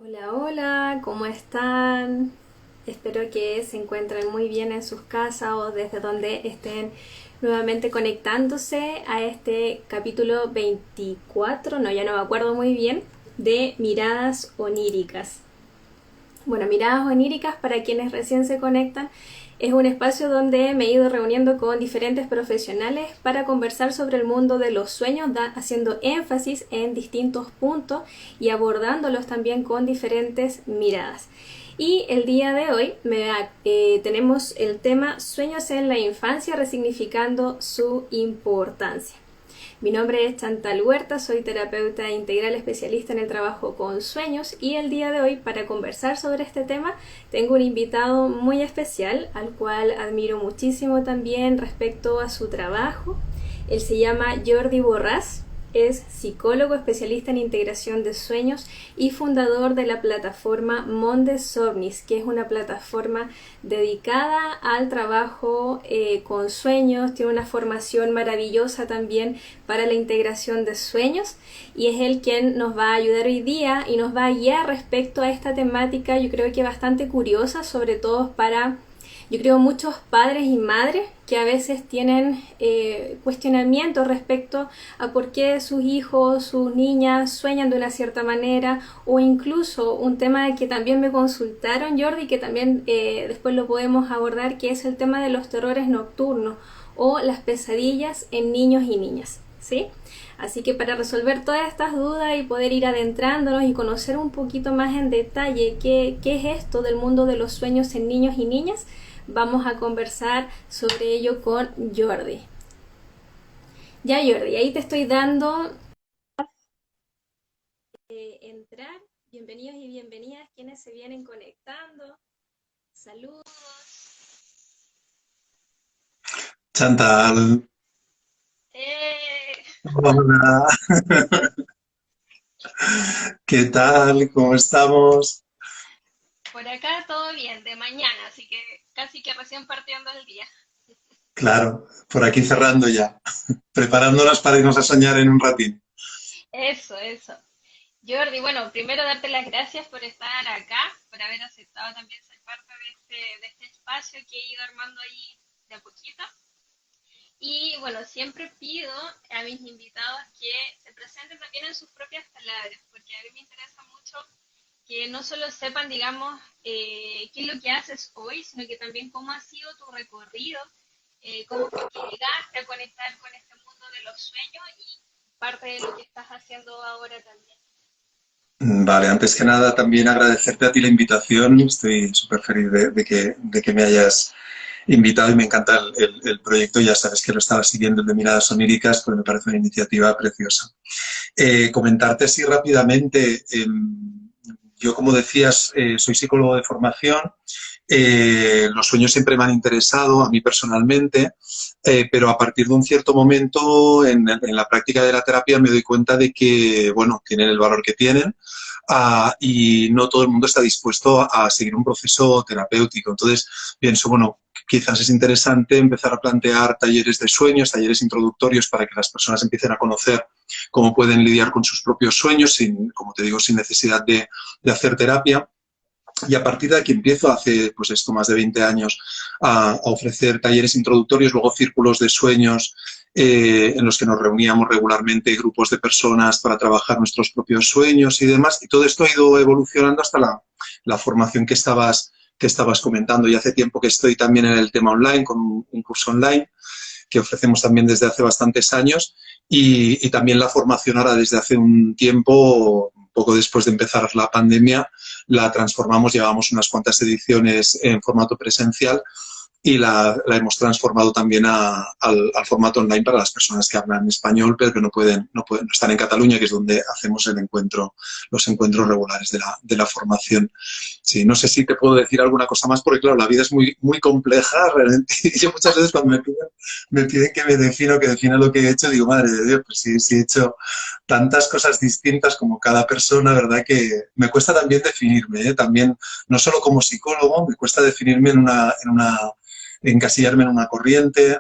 Hola, hola, ¿cómo están? Espero que se encuentren muy bien en sus casas o desde donde estén nuevamente conectándose a este capítulo 24, no, ya no me acuerdo muy bien, de Miradas Oníricas. Bueno, Miradas Oníricas, para quienes recién se conectan, es un espacio donde me he ido reuniendo con diferentes profesionales para conversar sobre el mundo de los sueños, haciendo énfasis en distintos puntos y abordándolos también con diferentes miradas. Y el día de hoy tenemos el tema Sueños en la infancia, resignificando su importancia. Mi nombre es Chantal Huerta, soy terapeuta integral especialista en el trabajo con sueños y el día de hoy para conversar sobre este tema tengo un invitado muy especial al cual admiro muchísimo también respecto a su trabajo. Él se llama Jordi Borràs, es psicólogo especialista en integración de sueños y fundador de la plataforma Mondes Somnis, que es una plataforma dedicada al trabajo con sueños. Tiene una formación maravillosa también para la integración de sueños y es él quien nos va a ayudar hoy día y nos va a guiar respecto a esta temática, yo creo que bastante curiosa, sobre todo para yo creo muchos padres y madres que a veces tienen cuestionamientos respecto a por qué sus hijos, sus niñas sueñan de una cierta manera, o incluso un tema que también me consultaron, Jordi, que también después lo podemos abordar, que es el tema de los terrores nocturnos o las pesadillas en niños y niñas, ¿sí? Así que para resolver todas estas dudas y poder ir adentrándonos y conocer un poquito más en detalle qué es esto del mundo de los sueños en niños y niñas, vamos a conversar sobre ello con Jordi. Ya, Jordi, ahí te estoy dando entrar. Bienvenidos y bienvenidas quienes se vienen conectando. Saludos. Chantal, Eh, hola, ¿qué tal? ¿Cómo estamos? por acá todo bien, de mañana, así que casi que recién partiendo el día. Claro, por aquí cerrando ya, preparándonos para irnos a soñar en un ratín. Eso. Jordi, bueno, primero darte las gracias por estar acá, por haber aceptado también ser parte de este espacio que he ido armando ahí de a poquito. Y bueno, siempre pido a mis invitados que se presenten también en sus propias palabras, porque a mí me interesa mucho que no solo sepan, digamos, qué es lo que haces hoy, sino que también cómo ha sido tu recorrido, cómo fue que llegaste a conectar con este mundo de los sueños y parte de lo que estás haciendo ahora también. Vale, antes que nada también agradecerte a ti la invitación. Estoy súper feliz de que me hayas invitado y me encanta el proyecto. Ya sabes que lo estaba siguiendo, el de Miradas Oníricas, pues me parece una iniciativa preciosa. Comentarte así rápidamente, yo como decías, soy psicólogo de formación. Los sueños siempre me han interesado a mí personalmente, pero a partir de un cierto momento en la práctica de la terapia me doy cuenta de que, bueno, tienen el valor que tienen, y no todo el mundo está dispuesto a seguir un proceso terapéutico. Entonces pienso, bueno, quizás es interesante empezar a plantear talleres de sueños, talleres introductorios para que las personas empiecen a conocer cómo pueden lidiar con sus propios sueños, sin, como te digo, sin necesidad de hacer terapia. Y a partir de aquí empiezo, hace pues esto más de 20 años, a ofrecer talleres introductorios, luego círculos de sueños, en los que nos reuníamos regularmente grupos de personas para trabajar nuestros propios sueños y demás. Y todo esto ha ido evolucionando hasta la formación que estabas comentando. Y hace tiempo que estoy también en el tema online, con un curso online que ofrecemos también desde hace bastantes años, y también la formación ahora desde hace un tiempo, poco después de empezar la pandemia, la transformamos, llevamos unas cuantas ediciones en formato presencial y la hemos transformado también al formato online para las personas que hablan español, pero que no están en Cataluña, que es donde hacemos los encuentros regulares de la formación. Sí, no sé si te puedo decir alguna cosa más, porque claro, la vida es muy, muy compleja realmente. Y yo muchas veces cuando me piden que defina lo que he hecho, digo, madre de Dios, pues sí he hecho tantas cosas distintas como cada persona, ¿verdad? Que me cuesta también definirme, ¿eh? También, no solo como psicólogo, me cuesta definirme encasillarme en una corriente.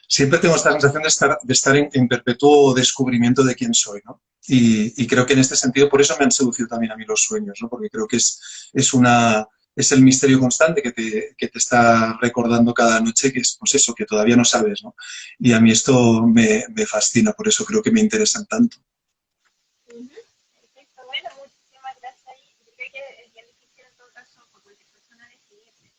siempre tengo esta sensación de estar en perpetuo descubrimiento de quién soy, ¿no? Y creo que en este sentido, por eso me han seducido también a mí los sueños, ¿no? Porque creo que es el misterio constante que te está recordando cada noche, que es pues eso, que todavía no sabes, ¿no? Y a mí esto me fascina, por eso creo que me interesan tanto. Ujú. Perfecto, bueno, muchísimas gracias. Y yo creo que es bien difícil en todo caso para cualquier persona decidirse.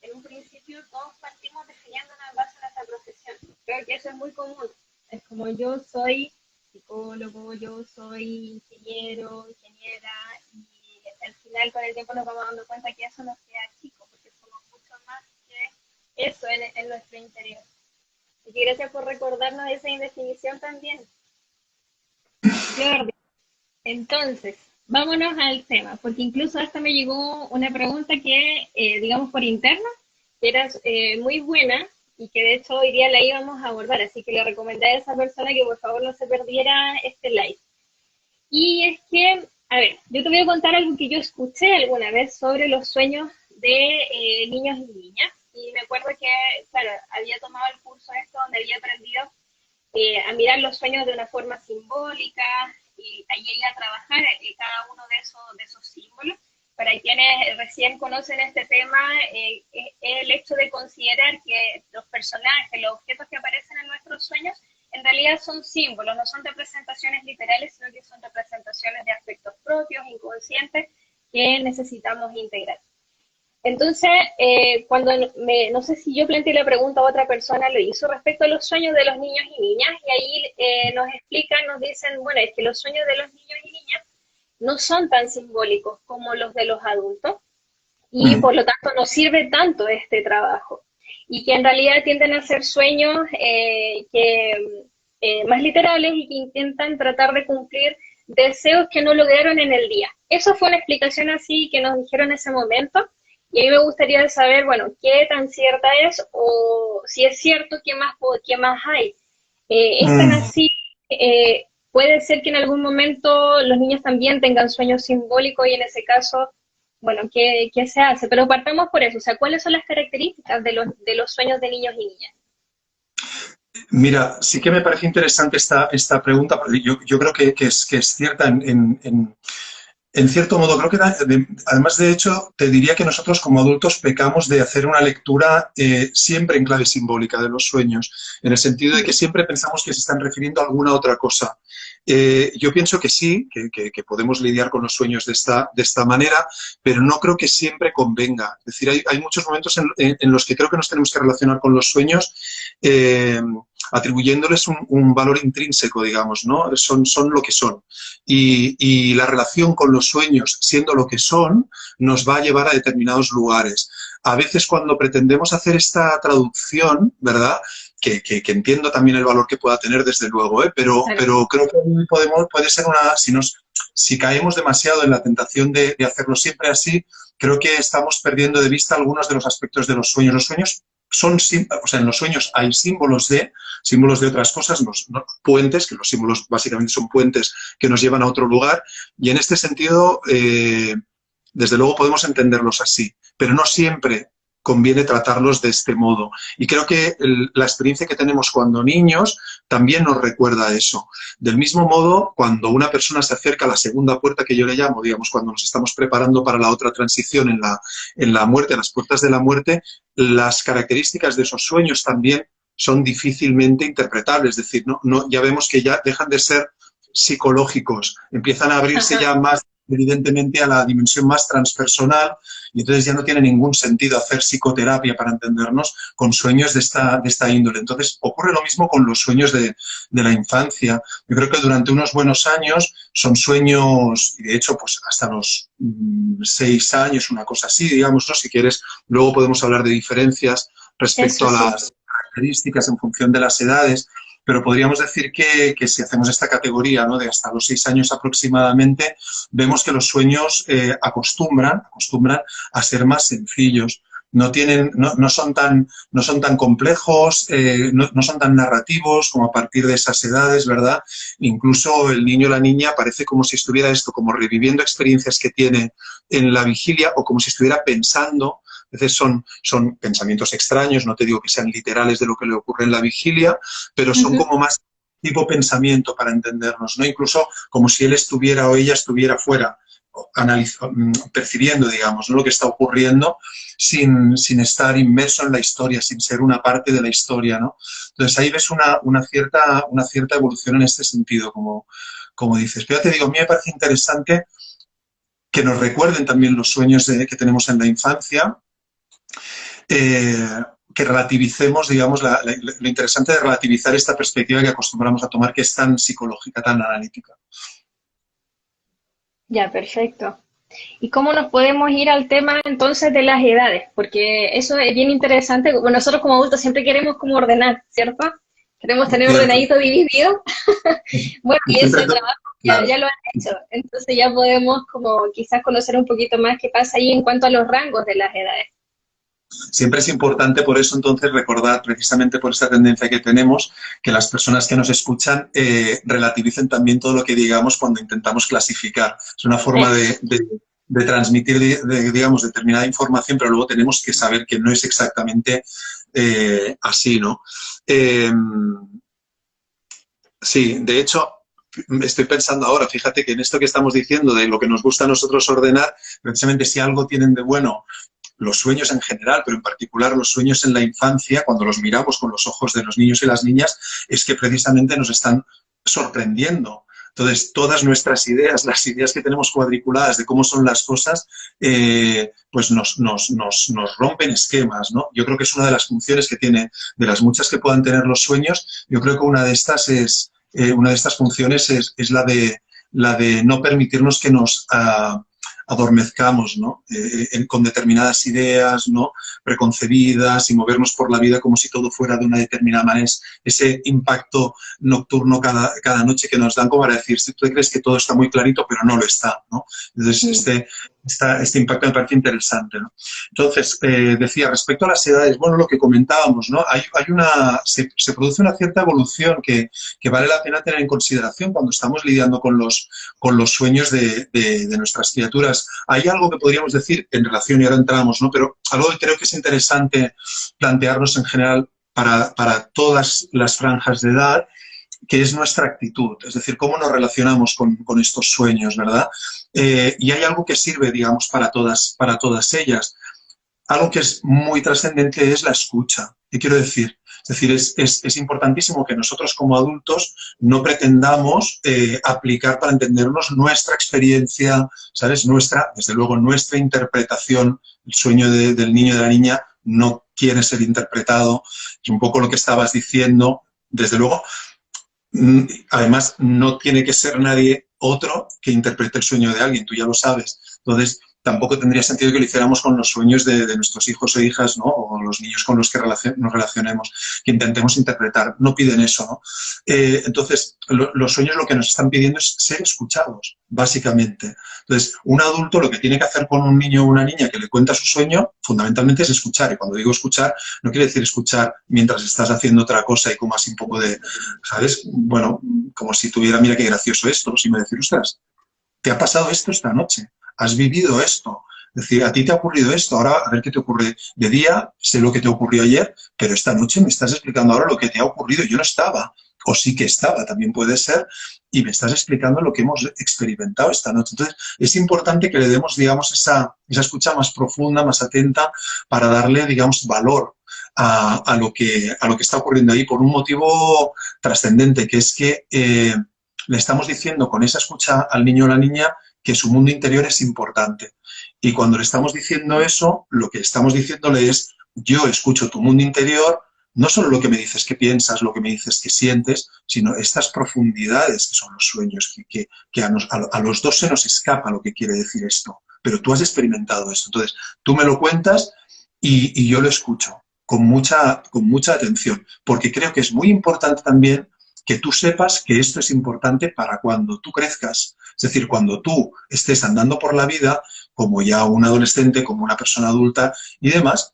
En un principio todos partimos definiendo una base en nuestra profesión. Creo que eso es muy común. Es como yo soy psicólogo, yo soy ingeniero, ingeniera, y al final con el tiempo nos vamos dando cuenta que eso nos queda chico, porque somos mucho más que eso en nuestro interior. Así que gracias por recordarnos esa indefinición también. Jordi, entonces, vámonos al tema, porque incluso hasta me llegó una pregunta que, digamos, por interno, que era muy buena y que de hecho hoy día la íbamos a abordar, así que le recomendé a esa persona que por favor no se perdiera este live. Y es que, a ver, yo te voy a contar algo que yo escuché alguna vez sobre los sueños de niños y niñas, y me acuerdo que, claro, había tomado el curso esto donde había aprendido a mirar los sueños de una forma simbólica y ahí a trabajar cada uno de esos símbolos. Para quienes recién conocen este tema, el hecho de considerar que los personajes, los objetos que aparecen en nuestros sueños, en realidad son símbolos, no son representaciones literales, sino que son representaciones de aspectos propios, inconscientes, que necesitamos integrar. Entonces, no sé si yo planteé la pregunta a otra persona, lo hizo respecto a los sueños de los niños y niñas, y ahí nos explican, nos dicen, bueno, es que los sueños de los niños y niñas no son tan simbólicos como los de los adultos, y por lo tanto no sirve tanto este trabajo, y que en realidad tienden a ser sueños más literales y que intentan tratar de cumplir deseos que no lograron en el día. Eso fue una explicación así que nos dijeron en ese momento. Y a mí me gustaría saber, bueno, qué tan cierta es o si es cierto, qué más hay. ¿Es tan así? ¿Puede ser que en algún momento los niños también tengan sueños simbólicos y en ese caso, bueno, qué se hace? Pero partamos por eso, o sea, ¿cuáles son las características de los sueños de niños y niñas? Mira, sí que me parece interesante esta pregunta, porque yo creo que es cierta en cierto modo. Creo que además, de hecho, te diría que nosotros como adultos pecamos de hacer una lectura siempre en clave simbólica de los sueños, en el sentido de que siempre pensamos que se están refiriendo a alguna otra cosa. Yo pienso que sí, que podemos lidiar con los sueños de esta manera, pero no creo que siempre convenga. Es decir, hay muchos momentos en los que creo que nos tenemos que relacionar con los sueños atribuyéndoles un valor intrínseco, digamos, ¿no? Son lo que son. Y la relación con los sueños, siendo lo que son, nos va a llevar a determinados lugares. A veces cuando pretendemos hacer esta traducción, ¿verdad?, que entiendo también el valor que pueda tener, desde luego, pero creo que puede ser si caemos demasiado en la tentación de hacerlo siempre así, creo que estamos perdiendo de vista algunos de los aspectos de los sueños. Los sueños en los sueños hay símbolos de otras cosas, puentes, que los símbolos básicamente son puentes que nos llevan a otro lugar, y en este sentido, desde luego podemos entenderlos así, pero no siempre conviene tratarlos de este modo. Y creo que la experiencia que tenemos cuando niños también nos recuerda eso. Del mismo modo, cuando una persona se acerca a la segunda puerta, que yo le llamo, digamos, cuando nos estamos preparando para la otra transición en la muerte, a las puertas de la muerte, las características de esos sueños también son difícilmente interpretables. Es decir, ya vemos que ya dejan de ser psicológicos, empiezan a abrirse ya más evidentemente a la dimensión más transpersonal, y entonces ya no tiene ningún sentido hacer psicoterapia, para entendernos, con sueños de esta índole. Entonces ocurre lo mismo con los sueños de la infancia. Yo creo que durante unos buenos años son sueños, y de hecho pues hasta los 6 años, una cosa así, digamos, ¿no? Si quieres, luego podemos hablar de diferencias respecto a las características en función de las edades. Pero podríamos decir que si hacemos esta categoría, ¿no?, de hasta los 6 años aproximadamente, vemos que los sueños acostumbran a ser más sencillos. No son tan complejos, no son tan narrativos como a partir de esas edades, ¿verdad? Incluso el niño o la niña parece como si estuviera como reviviendo experiencias que tiene en la vigilia, o como si estuviera pensando veces son pensamientos extraños, no te digo que sean literales de lo que le ocurre en la vigilia, pero son como más tipo pensamiento para entendernos, ¿no? Incluso como si él estuviera o ella estuviera fuera, percibiendo, digamos, ¿no? Lo que está ocurriendo sin estar inmerso en la historia, sin ser una parte de la historia, ¿no? Entonces ahí ves una cierta evolución en este sentido, como dices. Pero ya te digo, a mí me parece interesante que nos recuerden también los sueños que tenemos en la infancia, que relativicemos, digamos, lo interesante de relativizar esta perspectiva que acostumbramos a tomar, que es tan psicológica, tan analítica. Ya, perfecto. ¿Y cómo nos podemos ir al tema entonces de las edades? Porque eso es bien interesante. Bueno, nosotros como adultos siempre queremos como ordenar, ¿cierto? Queremos tener Cierto. ordenadito dividido. Bueno, y Siempre, ese trabajo claro. ya lo han hecho. Entonces ya podemos como quizás conocer un poquito más qué pasa ahí en cuanto a los rangos de las edades. Siempre es importante, por eso entonces, recordar, precisamente por esta tendencia que tenemos, que las personas que nos escuchan relativicen también todo lo que digamos cuando intentamos clasificar. Es una forma de transmitir, digamos, determinada información, pero luego tenemos que saber que no es exactamente así, ¿no? Sí, de hecho, estoy pensando ahora, fíjate que en esto que estamos diciendo de lo que nos gusta a nosotros ordenar, precisamente si algo tienen de bueno los sueños en general, pero en particular los sueños en la infancia, cuando los miramos con los ojos de los niños y las niñas, es que precisamente nos están sorprendiendo. Entonces, todas nuestras ideas, las ideas que tenemos cuadriculadas de cómo son las cosas, pues nos rompen esquemas, ¿no? Yo creo que es una de las funciones que tiene, de las muchas que puedan tener los sueños, yo creo que una de estas funciones es la de no permitirnos que nos adormezcamos, ¿no? Con determinadas ideas, ¿no? Preconcebidas y movernos por la vida como si todo fuera de una determinada manera. Ese impacto nocturno cada noche que nos dan como para decir, si tú crees que todo está muy clarito, pero no lo está, ¿no? Entonces, este impacto me parece interesante, ¿no? Entonces, decía, respecto a las edades, bueno, lo que comentábamos, ¿no? Se produce una cierta evolución que vale la pena tener en consideración cuando estamos lidiando con los sueños de nuestras criaturas. Hay algo que podríamos decir en relación, y ahora entramos, ¿no? Pero algo que creo que es interesante plantearnos en general para todas las franjas de edad, que es nuestra actitud, es decir, cómo nos relacionamos con estos sueños, ¿verdad? Y hay algo que sirve, digamos, para todas ellas. Algo que es muy trascendente es la escucha. ¿Qué quiero decir? Es decir, es importantísimo que nosotros como adultos no pretendamos aplicar para entendernos nuestra experiencia, ¿sabes? Desde luego, nuestra interpretación. El sueño del niño y de la niña no quiere ser interpretado. Es un poco lo que estabas diciendo. Desde luego, además, no tiene que ser nadie otro que interprete el sueño de alguien, tú ya lo sabes. Entonces, tampoco tendría sentido que lo hiciéramos con los sueños de nuestros hijos o hijas, ¿no? O los niños con los que nos relacionemos, que intentemos interpretar. No piden eso, ¿no? Entonces, los sueños lo que nos están pidiendo es ser escuchados, básicamente. Entonces, un adulto lo que tiene que hacer con un niño o una niña que le cuenta su sueño, fundamentalmente es escuchar. Y cuando digo escuchar, no quiere decir escuchar mientras estás haciendo otra cosa y como así un poco de, ¿sabes? Bueno, como si tuviera, mira qué gracioso esto, si me decir, ostras, ¿te ha pasado esto esta noche? ¿Has vivido esto? Es decir, a ti te ha ocurrido esto, ahora a ver qué te ocurre. De día sé lo que te ocurrió ayer, pero esta noche me estás explicando ahora lo que te ha ocurrido. Yo no estaba, o sí que estaba, también puede ser, y me estás explicando lo que hemos experimentado esta noche. Entonces, es importante que le demos, digamos, esa escucha más profunda, más atenta, para darle, digamos, valor a lo que está ocurriendo ahí, por un motivo trascendente, que es que le estamos diciendo con esa escucha al niño o la niña que su mundo interior es importante. Y cuando le estamos diciendo eso, lo que estamos diciéndole es, yo escucho tu mundo interior, no solo lo que me dices que piensas, lo que me dices que sientes, sino estas profundidades que son los sueños, que a los dos se nos escapa lo que quiere decir esto. Pero tú has experimentado esto. Entonces, tú me lo cuentas y yo lo escucho con mucha atención, porque creo que es muy importante también que tú sepas que esto es importante para cuando tú crezcas. Es decir, cuando tú estés andando por la vida, como ya un adolescente, como una persona adulta y demás,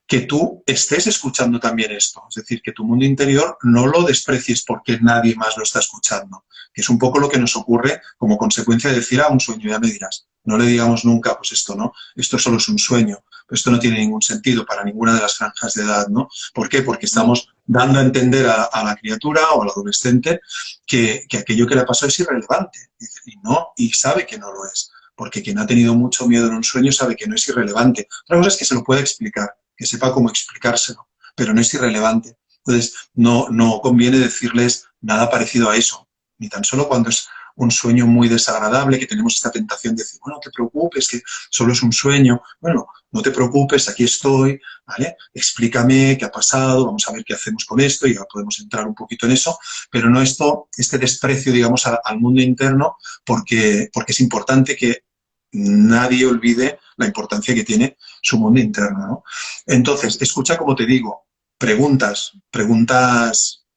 que tú estés escuchando también esto. Es decir, que tu mundo interior no lo desprecies porque nadie más lo está escuchando. Que es un poco lo que nos ocurre como consecuencia de decir, un sueño, ya me dirás. No le digamos nunca, pues esto no, esto solo es un sueño. Esto no tiene ningún sentido para ninguna de las franjas de edad, ¿no? ¿Por qué? Porque estamos dando a entender a la criatura o al adolescente que aquello que le ha pasado es irrelevante y sabe que no lo es. Porque quien ha tenido mucho miedo en un sueño sabe que no es irrelevante. Otra cosa es que se lo pueda explicar, que sepa cómo explicárselo, pero no es irrelevante. Entonces, no conviene decirles nada parecido a eso, ni tan solo cuando es un sueño muy desagradable, que tenemos esta tentación de decir, bueno, no te preocupes, que solo es un sueño. Bueno, no te preocupes, aquí estoy, ¿vale? Explícame qué ha pasado, vamos a ver qué hacemos con esto, y ya podemos entrar un poquito en eso, pero no este desprecio, digamos, al mundo interno, porque es importante que nadie olvide la importancia que tiene su mundo interno, ¿no? Entonces, escucha, como te digo, preguntas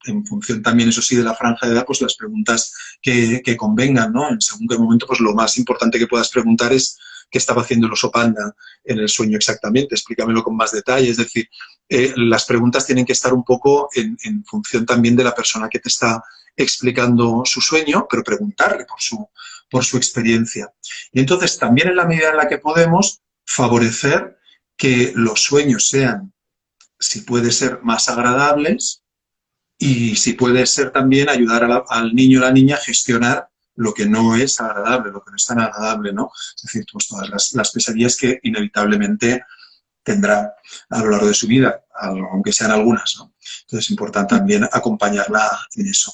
en función también, eso sí, de la franja de edad, pues las preguntas que convengan, ¿no? En según qué momento, pues lo más importante que puedas preguntar es qué estaba haciendo el oso panda en el sueño exactamente, explícamelo con más detalle, es decir, las preguntas tienen que estar un poco en función también de la persona que te está explicando su sueño, pero preguntarle por su experiencia. Y entonces, también en la medida en la que podemos, favorecer que los sueños sean, si puede ser, más agradables, y si puede ser también ayudar al niño o la niña a gestionar lo que no es agradable, lo que no es tan agradable, ¿no? Es decir, pues todas las pesadillas que inevitablemente tendrá a lo largo de su vida, aunque sean algunas, ¿no? Entonces es importante también acompañarla en eso.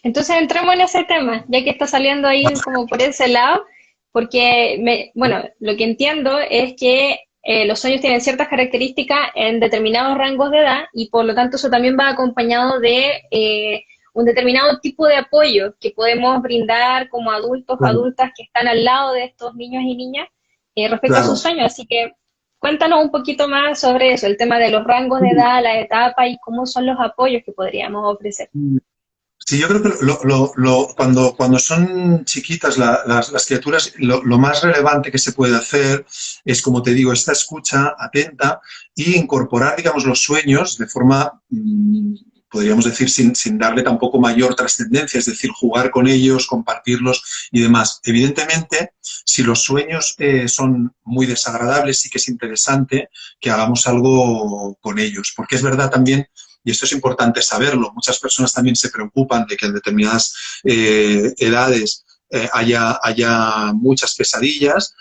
Entonces entremos en ese tema, ya que está saliendo ahí como por ese lado, porque, bueno, lo que entiendo es que los sueños tienen ciertas características en determinados rangos de edad y por lo tanto eso también va acompañado de un determinado tipo de apoyo que podemos brindar como adultos o Claro, adultas que están al lado de estos niños y niñas respecto a sus claro. sueños. Así que cuéntanos un poquito más sobre eso, el tema de los rangos de edad, la etapa y cómo son los apoyos que podríamos ofrecer. Sí, yo creo que cuando son chiquitas las criaturas, lo más relevante que se puede hacer es, como te digo, esta escucha atenta y incorporar, digamos, los sueños de forma, podríamos decir, sin darle tampoco mayor trascendencia, es decir, jugar con ellos, compartirlos y demás. Evidentemente, si los sueños son muy desagradables, sí que es interesante que hagamos algo con ellos, porque es verdad también. Y esto es importante saberlo. Muchas personas también se preocupan de que en determinadas edades haya muchas pesadillas.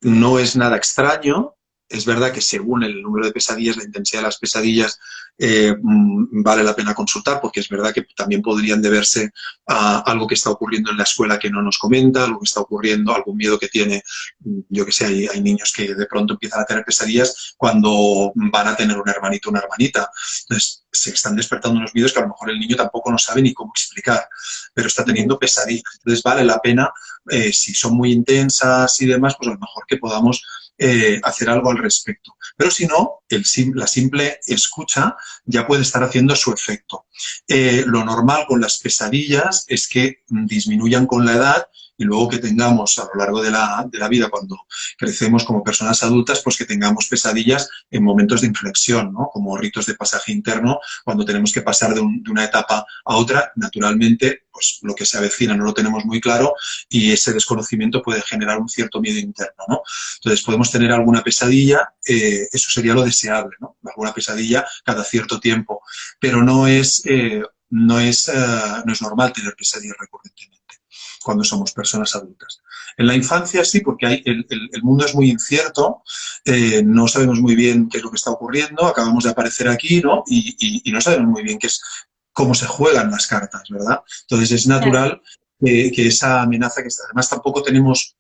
No es nada extraño. Es verdad que según el número de pesadillas, la intensidad de las pesadillas, vale la pena consultar, porque es verdad que también podrían deberse a algo que está ocurriendo en la escuela que no nos comenta, algo que está ocurriendo, algún miedo que tiene, yo que sé, hay niños que de pronto empiezan a tener pesadillas cuando van a tener un hermanito o una hermanita. Entonces, se están despertando unos miedos que a lo mejor el niño tampoco no sabe ni cómo explicar, pero está teniendo pesadillas. Entonces, vale la pena, si son muy intensas y demás, pues a lo mejor que podamos hacer algo al respecto. Pero si no, la simple escucha ya puede estar haciendo su efecto. Lo normal con las pesadillas es que disminuyan con la edad y luego que tengamos a lo largo de la vida, cuando crecemos como personas adultas, pues que tengamos pesadillas en momentos de inflexión, ¿no? Como ritos de pasaje interno, cuando tenemos que pasar de una etapa a otra, naturalmente, pues lo que se avecina no lo tenemos muy claro y ese desconocimiento puede generar un cierto miedo interno, ¿no? Entonces podemos tener alguna pesadilla, eso sería lo deseable, ¿no? Alguna pesadilla cada cierto tiempo, pero no es normal tener pesadillas recurrentemente cuando somos personas adultas. En la infancia sí, porque el mundo es muy incierto, no sabemos muy bien qué es lo que está ocurriendo, acabamos de aparecer aquí, ¿no? Y no sabemos muy bien cómo se juegan las cartas, ¿verdad? Entonces es Claro. natural que esa amenaza, que además tampoco tenemos,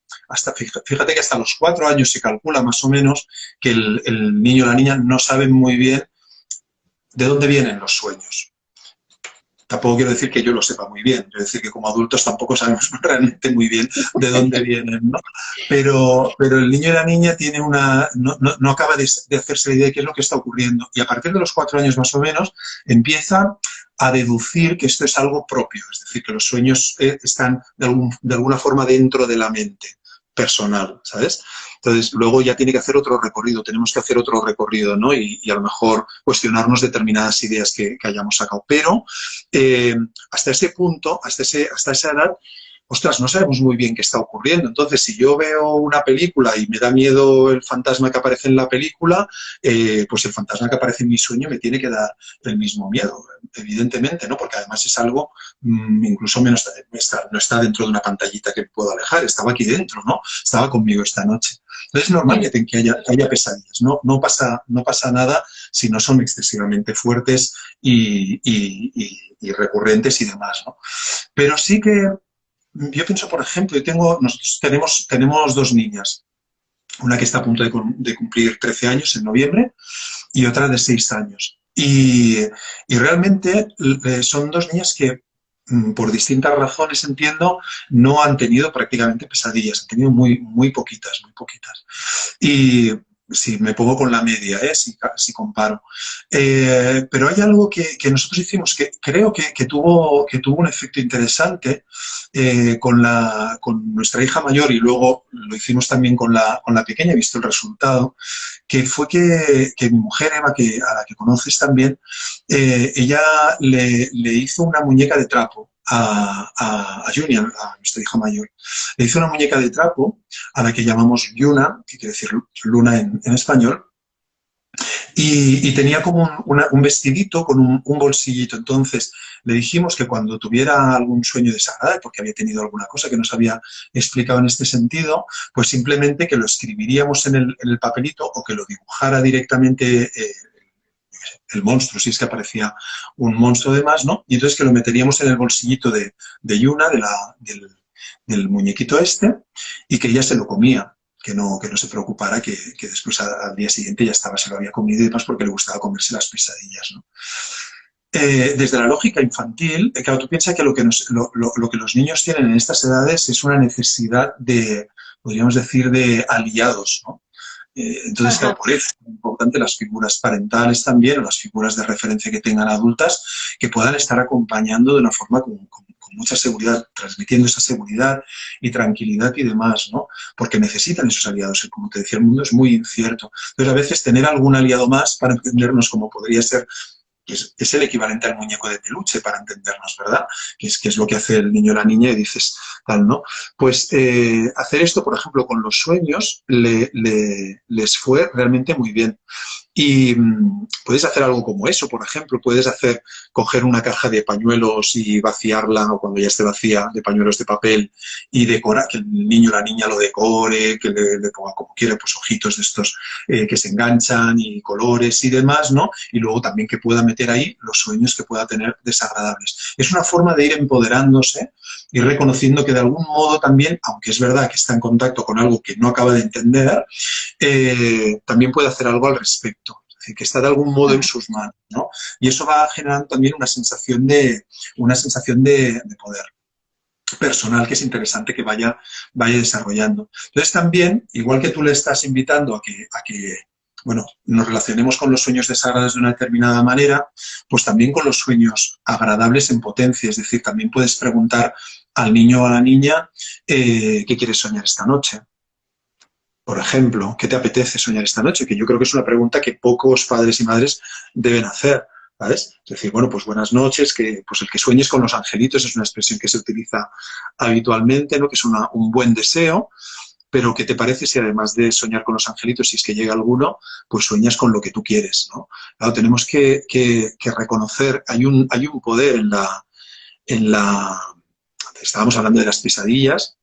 fíjate que hasta los 4 años se calcula más o menos que el niño o la niña no saben muy bien de dónde vienen los sueños. Tampoco quiero decir que yo lo sepa muy bien, quiero decir que como adultos tampoco sabemos realmente muy bien de dónde vienen, ¿no? Pero el niño y la niña tiene no acaba de hacerse la idea de qué es lo que está ocurriendo. Y a partir de los 4 años más o menos empieza a deducir que esto es algo propio, es decir, que los sueños están de alguna forma dentro de la mente personal, ¿sabes? Entonces, luego ya tiene que hacer otro recorrido, tenemos que hacer otro recorrido, ¿no? Y a lo mejor cuestionarnos determinadas ideas que hayamos sacado. Pero hasta ese punto, hasta esa edad, ostras, no sabemos muy bien qué está ocurriendo. Entonces, si yo veo una película y me da miedo el fantasma que aparece en la película, pues el fantasma que aparece en mi sueño me tiene que dar el mismo miedo, evidentemente, ¿no? Porque además es algo incluso menos, no está dentro de una pantallita que puedo alejar, estaba aquí dentro, ¿no? Estaba conmigo esta noche. Entonces es normal que haya pesadillas, ¿no? No pasa nada si no son excesivamente fuertes y recurrentes y demás, ¿no? Pero sí que yo pienso, por ejemplo, nosotros tenemos dos niñas, una que está a punto de cumplir 13 años en noviembre y otra de 6 años. Y realmente son dos niñas que, por distintas razones, entiendo, no han tenido prácticamente pesadillas, han tenido muy, muy poquitas, muy poquitas. Y si me pongo con la media, si comparo. Pero hay algo que nosotros hicimos que creo que tuvo un efecto interesante con nuestra hija mayor, y luego lo hicimos también con la pequeña, he visto el resultado, que fue que mi mujer, Eva, a la que conoces también, ella le hizo una muñeca de trapo a Junior, a nuestra hija mayor. Le hizo una muñeca de trapo a la que llamamos Yuna, que quiere decir luna en español, y tenía como un vestidito con un bolsillito. Entonces le dijimos que cuando tuviera algún sueño desagradable, porque había tenido alguna cosa que nos había explicado en este sentido, pues simplemente que lo escribiríamos en el papelito o que lo dibujara directamente el monstruo, si es que aparecía un monstruo de más, ¿no? Y entonces que lo meteríamos en el bolsillito de Yuna, del muñequito este, y que ella se lo comía. Que no se preocupara, que después al día siguiente ya se lo había comido y demás, porque le gustaba comerse las pesadillas, ¿no? Desde la lógica infantil, claro, tú piensas que lo que los niños tienen en estas edades es una necesidad podríamos decir, de aliados, ¿no? Entonces, claro, por eso es importante las figuras parentales también, o las figuras de referencia que tengan adultas, que puedan estar acompañando de una forma con mucha seguridad, transmitiendo esa seguridad y tranquilidad y demás, ¿no? Porque necesitan esos aliados. Como te decía, el mundo es muy incierto. Entonces, a veces tener algún aliado más para entendernos, como podría ser, que es el equivalente al muñeco de peluche para entendernos, ¿verdad? Que es lo que hace el niño o la niña y dices tal, ¿no? Pues hacer esto, por ejemplo, con los sueños les fue realmente muy bien. Y puedes hacer algo como eso, por ejemplo, puedes coger una caja de pañuelos y vaciarla, o cuando ya esté vacía, de pañuelos de papel, y decorar, que el niño o la niña lo decore, que le ponga como quiera, pues ojitos de estos que se enganchan y colores y demás, ¿no? Y luego también que pueda meter ahí los sueños que pueda tener desagradables. Es una forma de ir empoderándose y reconociendo que de algún modo también, aunque es verdad que está en contacto con algo que no acaba de entender, también puede hacer algo al respecto. Es decir, que está de algún modo en sus manos, ¿no? Y eso va generando también una sensación de poder personal, que es interesante que vaya desarrollando. Entonces también, igual que tú le estás invitando a que bueno, nos relacionemos con los sueños desagradables de una determinada manera, pues también con los sueños agradables en potencia. Es decir, también puedes preguntar al niño o a la niña qué quieres soñar esta noche. Por ejemplo, ¿qué te apetece soñar esta noche? Que yo creo que es una pregunta que pocos padres y madres deben hacer, ¿sabes? Es decir, bueno, pues buenas noches, que pues el que sueñes con los angelitos es una expresión que se utiliza habitualmente, ¿no? Que es un buen deseo, pero ¿qué te parece si además de soñar con los angelitos, si es que llega alguno, pues sueñas con lo que tú quieres, ¿no? Claro, tenemos que reconocer, hay un poder en la... Estábamos hablando de las pesadillas.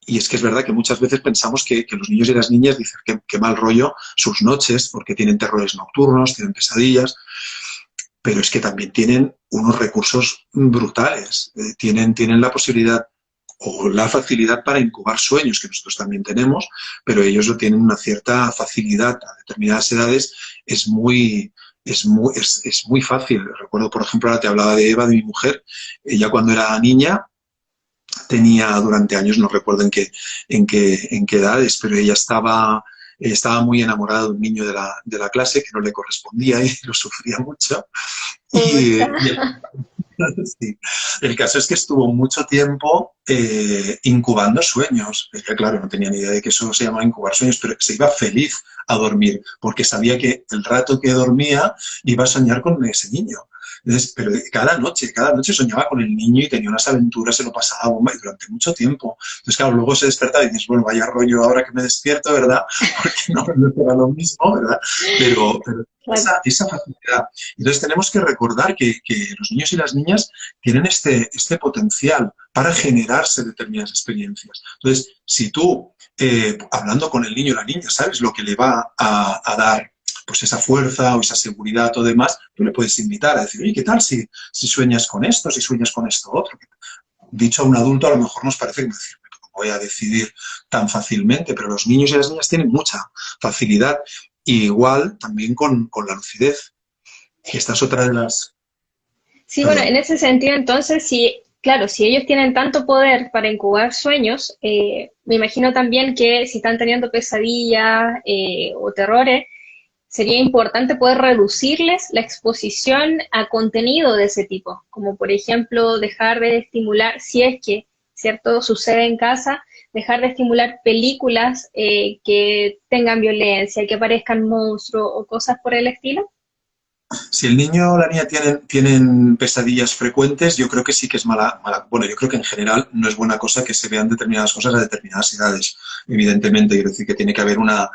Y es que es verdad que muchas veces pensamos que los niños y las niñas dicen que mal rollo sus noches, porque tienen terrores nocturnos, tienen pesadillas, pero es que también tienen unos recursos brutales. Tienen la posibilidad o la facilidad para incubar sueños, que nosotros también tenemos, pero ellos lo tienen una cierta facilidad. A determinadas edades es muy fácil. Recuerdo, por ejemplo, ahora te hablaba de Eva, de mi mujer. Ella cuando era niña tenía durante años, no recuerdo en qué edades, pero ella estaba muy enamorada de un niño de la clase que no le correspondía y lo sufría mucho. Y sí. El caso es que estuvo mucho tiempo incubando sueños. Ella, claro, no tenía ni idea de que eso se llamaba incubar sueños, pero se iba feliz a dormir, porque sabía que el rato que dormía iba a soñar con ese niño. Entonces, pero cada noche soñaba con el niño y tenía unas aventuras, se lo pasaba bomba y durante mucho tiempo. Entonces, claro, luego se despertaba y dices, bueno, vaya rollo ahora que me despierto, ¿verdad? Porque no era lo mismo, ¿verdad? Pero Claro. esa facilidad. Entonces, tenemos que recordar que los niños y las niñas tienen este potencial para generarse determinadas experiencias. Entonces, si tú, hablando con el niño o la niña, sabes lo que le va a dar pues esa fuerza o esa seguridad o demás, tú le puedes invitar a decir, oye, ¿qué tal si sueñas con esto, si sueñas con esto otro? Dicho a un adulto a lo mejor nos parece que decir, voy a decidir tan fácilmente, pero los niños y las niñas tienen mucha facilidad, y igual también con la lucidez, que esta es otra de las... Sí, bueno, en Perdón. ese sentido, entonces, si, claro, si ellos tienen tanto poder para incubar sueños, me imagino también que si están teniendo pesadillas o terrores, sería importante poder reducirles la exposición a contenido de ese tipo, como por ejemplo dejar de estimular, si es que, ¿cierto?, sucede en casa, dejar de estimular películas que tengan violencia, que aparezcan monstruos o cosas por el estilo. Si el niño o la niña tienen pesadillas frecuentes, yo creo que sí que es mala. Bueno, yo creo que en general no es buena cosa que se vean determinadas cosas a determinadas edades. Evidentemente, quiero decir que tiene que haber una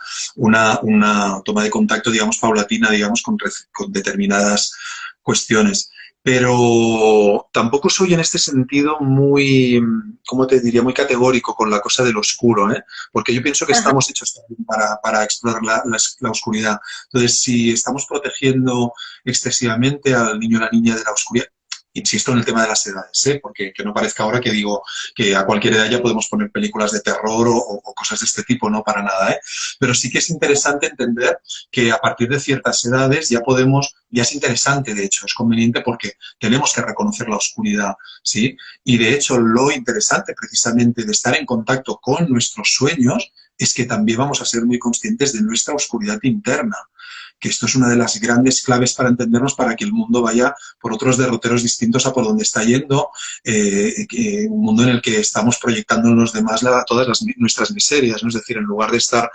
toma de contacto, digamos, paulatina, digamos, con determinadas cuestiones. Pero tampoco soy en este sentido muy, ¿cómo te diría?, muy categórico con la cosa del oscuro, ¿eh? Porque yo pienso que Ajá. estamos hechos también para explorar la oscuridad. Entonces, si estamos protegiendo excesivamente al niño o la niña de la oscuridad. Insisto en el tema de las edades, ¿eh? Porque que no parezca ahora que digo que a cualquier edad ya podemos poner películas de terror o cosas de este tipo, no para nada, ¿eh? Pero sí que es interesante entender que a partir de ciertas edades ya es interesante, de hecho, es conveniente porque tenemos que reconocer la oscuridad, ¿sí? Y de hecho lo interesante precisamente de estar en contacto con nuestros sueños es que también vamos a ser muy conscientes de nuestra oscuridad interna, que esto es una de las grandes claves para entendernos, para que el mundo vaya por otros derroteros distintos a por donde está yendo, un mundo en el que estamos proyectando en los demás todas nuestras miserias, ¿no? Es decir, en lugar de estar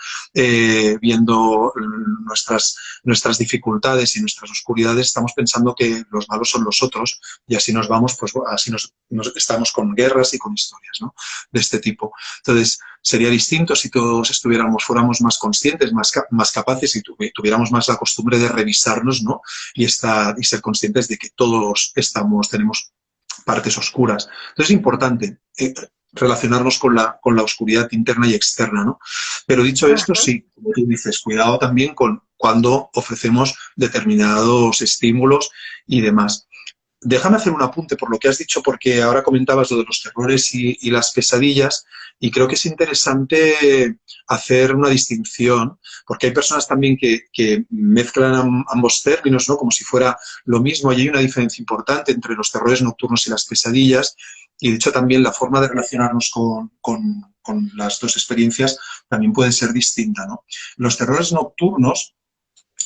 viendo nuestras dificultades y nuestras oscuridades, estamos pensando que los malos son los otros, y así nos vamos, pues así estamos con guerras y con historias, ¿no?, de este tipo. Entonces, sería distinto si todos fuéramos más conscientes, más capaces y tuviéramos más la costumbre de revisarnos, ¿no? Y ser conscientes de que todos tenemos partes oscuras. Entonces es importante relacionarnos con la oscuridad interna y externa, ¿no? Pero dicho esto, Ajá. sí, como tú dices, cuidado también con cuando ofrecemos determinados estímulos y demás. Déjame hacer un apunte por lo que has dicho, porque ahora comentabas lo de los terrores y las pesadillas, y creo que es interesante hacer una distinción, porque hay personas también que mezclan ambos términos, ¿no?, como si fuera lo mismo, y hay una diferencia importante entre los terrores nocturnos y las pesadillas, y de hecho también la forma de relacionarnos con las dos experiencias también puede ser distinta, ¿no? Los terrores nocturnos,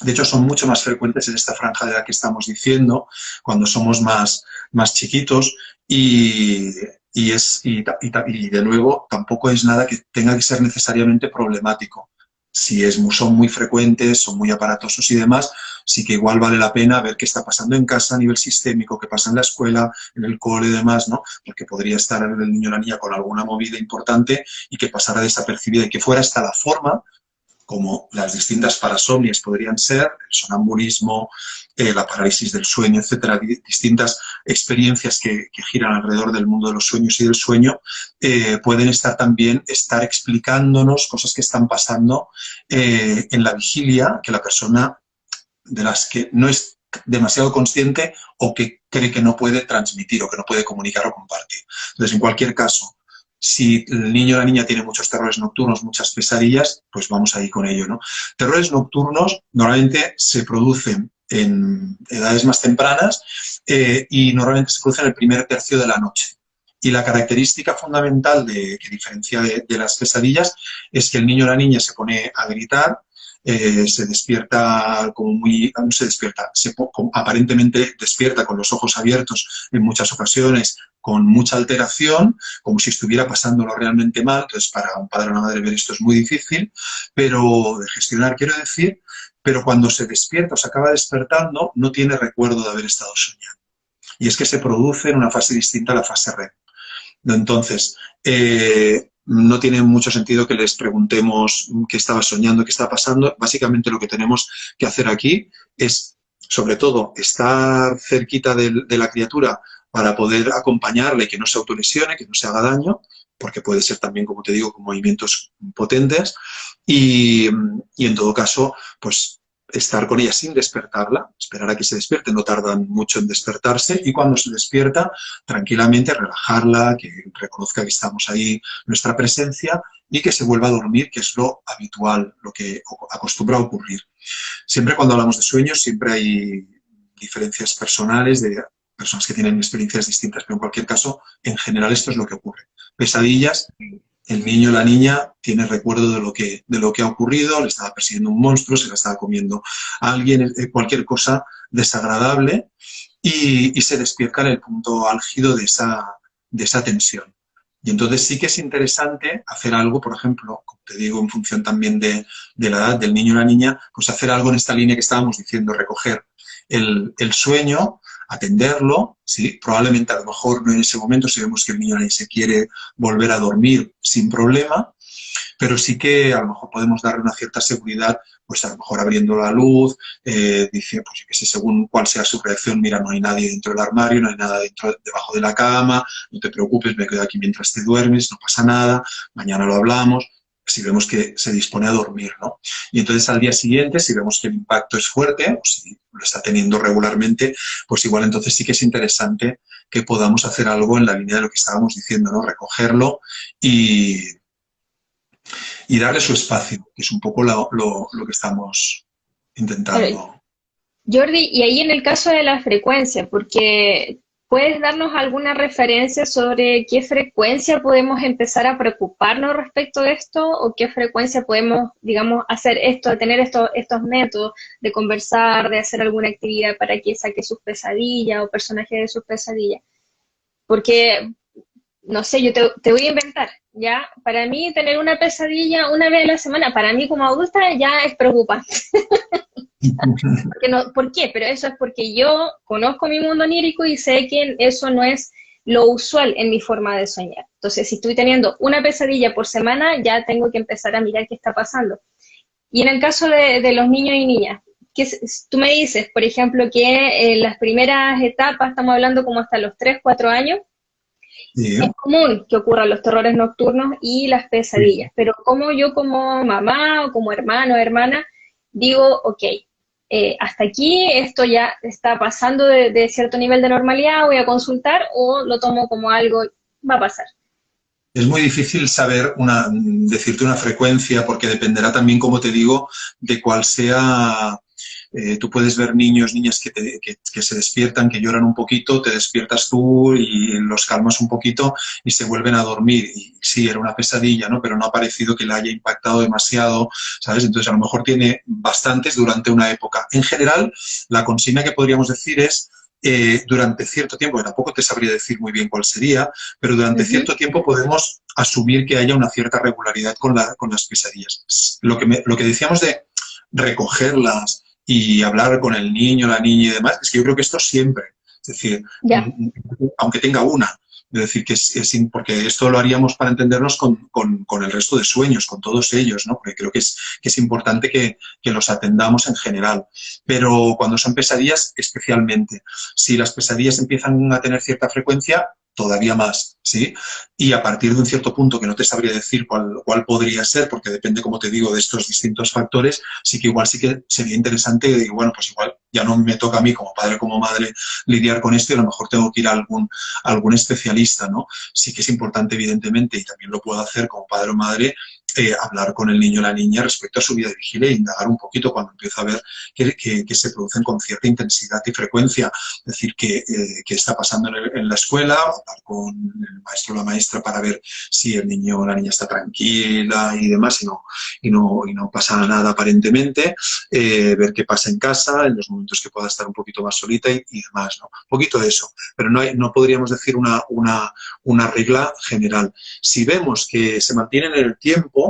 de hecho, son mucho más frecuentes en esta franja de la que estamos diciendo, cuando somos más chiquitos, y de nuevo tampoco es nada que tenga que ser necesariamente problemático. Si son muy frecuentes, son muy aparatosos y demás, sí que igual vale la pena ver qué está pasando en casa a nivel sistémico, qué pasa en la escuela, en el cole y demás, ¿no? Porque podría estar el niño o la niña con alguna movida importante y que pasara desapercibida, y que fuera hasta la forma como las distintas parasomnias podrían ser, el sonambulismo, la parálisis del sueño, etcétera, distintas experiencias que giran alrededor del mundo de los sueños y del sueño, pueden estar explicándonos cosas que están pasando en la vigilia, que la persona de las que no es demasiado consciente o que cree que no puede transmitir o que no puede comunicar o compartir. Entonces, en cualquier caso, si el niño o la niña tiene muchos terrores nocturnos, muchas pesadillas, pues vamos ahí con ello, ¿no? Terrores nocturnos normalmente se producen en edades más tempranas y normalmente se producen en el primer tercio de la noche. Y la característica fundamental que diferencia de las pesadillas es que el niño o la niña se pone a gritar, se despierta no se despierta, aparentemente despierta con los ojos abiertos en muchas ocasiones, con mucha alteración, como si estuviera pasándolo realmente mal. Entonces, para un padre o una madre ver esto es muy difícil, pero de gestionar, quiero decir, pero cuando se despierta o se acaba despertando, no tiene recuerdo de haber estado soñando. Y es que se produce en una fase distinta a la fase REM. Entonces, no tiene mucho sentido que les preguntemos qué estaba soñando, qué está pasando. Básicamente lo que tenemos que hacer aquí es, sobre todo, estar cerquita de la criatura para poder acompañarle y que no se autolesione, que no se haga daño, porque puede ser también, como te digo, con movimientos potentes. Y en todo caso, pues estar con ella sin despertarla, esperar a que se despierte, no tardan mucho en despertarse, y cuando se despierta, tranquilamente relajarla, que reconozca que estamos ahí, nuestra presencia, y que se vuelva a dormir, que es lo habitual, lo que acostumbra a ocurrir. Siempre cuando hablamos de sueños, siempre hay diferencias personales de personas que tienen experiencias distintas, pero en cualquier caso, en general esto es lo que ocurre. Pesadillas, el niño o la niña tiene recuerdo de lo que ha ocurrido, le estaba persiguiendo un monstruo, se la estaba comiendo a alguien, cualquier cosa desagradable, y se despierta en el punto álgido de esa tensión. Y entonces sí que es interesante hacer algo, por ejemplo, como te digo, en función también de la edad del niño o la niña, pues hacer algo en esta línea que estábamos diciendo, recoger el sueño, atenderlo, ¿sí? Probablemente a lo mejor no en ese momento, si vemos que el niño o la niña se quiere volver a dormir sin problema, pero sí que a lo mejor podemos darle una cierta seguridad, pues a lo mejor abriendo la luz, dice, pues yo qué sé, según cuál sea su reacción, mira, no hay nadie dentro del armario, no hay nada debajo de la cama, no te preocupes, me quedo aquí mientras te duermes, no pasa nada, mañana lo hablamos, si vemos que se dispone a dormir, ¿no? Y entonces al día siguiente, si vemos que el impacto es fuerte, o si lo está teniendo regularmente, pues igual entonces sí que es interesante que podamos hacer algo en la línea de lo que estábamos diciendo, ¿no? Recogerlo y darle su espacio, que es un poco lo que estamos intentando. Jordi, y ahí en el caso de la frecuencia, porque ¿puedes darnos alguna referencia sobre qué frecuencia podemos empezar a preocuparnos respecto de esto o qué frecuencia podemos, digamos, hacer esto, de tener estos métodos de conversar, de hacer alguna actividad para que saque sus pesadillas o personajes de sus pesadillas? Porque, no sé, yo te voy a inventar, ¿ya? Para mí tener una pesadilla una vez a la semana, para mí como adulta ya es preocupante. ¿Por qué? Pero eso es porque yo conozco mi mundo onírico y sé que eso no es lo usual en mi forma de soñar. Entonces, si estoy teniendo una pesadilla por semana, ya tengo que empezar a mirar qué está pasando. Y en el caso de los niños y niñas, tú me dices, por ejemplo, que en las primeras etapas, estamos hablando como hasta los 3, 4 años, Sí. es común que ocurran los terrores nocturnos y las pesadillas, pero como yo como mamá o como hermano o hermana digo, ok, hasta aquí esto ya está pasando de cierto nivel de normalidad, voy a consultar o lo tomo como algo, va a pasar. Es muy difícil saber decirte una frecuencia porque dependerá también, como te digo, de cuál sea. Tú puedes ver niños, niñas que se despiertan, que lloran un poquito, te despiertas tú y los calmas un poquito y se vuelven a dormir. Y sí, era una pesadilla, ¿no? Pero no ha parecido que le haya impactado demasiado, ¿sabes? Entonces, a lo mejor tiene bastantes durante una época. En general, la consigna que podríamos decir es durante cierto tiempo, que tampoco te sabría decir muy bien cuál sería, pero durante cierto tiempo podemos asumir que haya una cierta regularidad con las pesadillas. Lo que decíamos de recogerlas y hablar con el niño, la niña y demás, es que yo creo que esto siempre, es decir, aunque tenga una, es decir, porque esto lo haríamos para entendernos con el resto de sueños, con todos ellos, ¿no? Porque creo que es importante que los atendamos en general. Pero cuando son pesadillas, especialmente. Si las pesadillas empiezan a tener cierta frecuencia, todavía más, ¿sí? Y a partir de un cierto punto, que no te sabría decir cuál podría ser, porque depende, como te digo, de estos distintos factores, sí que sería interesante, digo, bueno, pues igual ya no me toca a mí como padre, como madre, lidiar con esto y a lo mejor tengo que ir a algún especialista, ¿no? Sí que es importante, evidentemente, y también lo puedo hacer como padre o madre, hablar con el niño o la niña respecto a su vida de vigilia e indagar un poquito cuando empieza a ver que se producen con cierta intensidad y frecuencia. Es decir, que está pasando en la escuela, hablar con el maestro o la maestra para ver si el niño o la niña está tranquila y demás, y no pasa nada aparentemente, ver qué pasa en casa, en los momentos que pueda estar un poquito más solita y demás, ¿no? Un poquito de eso, pero no podríamos decir una regla general. Si vemos que se mantiene en el tiempo,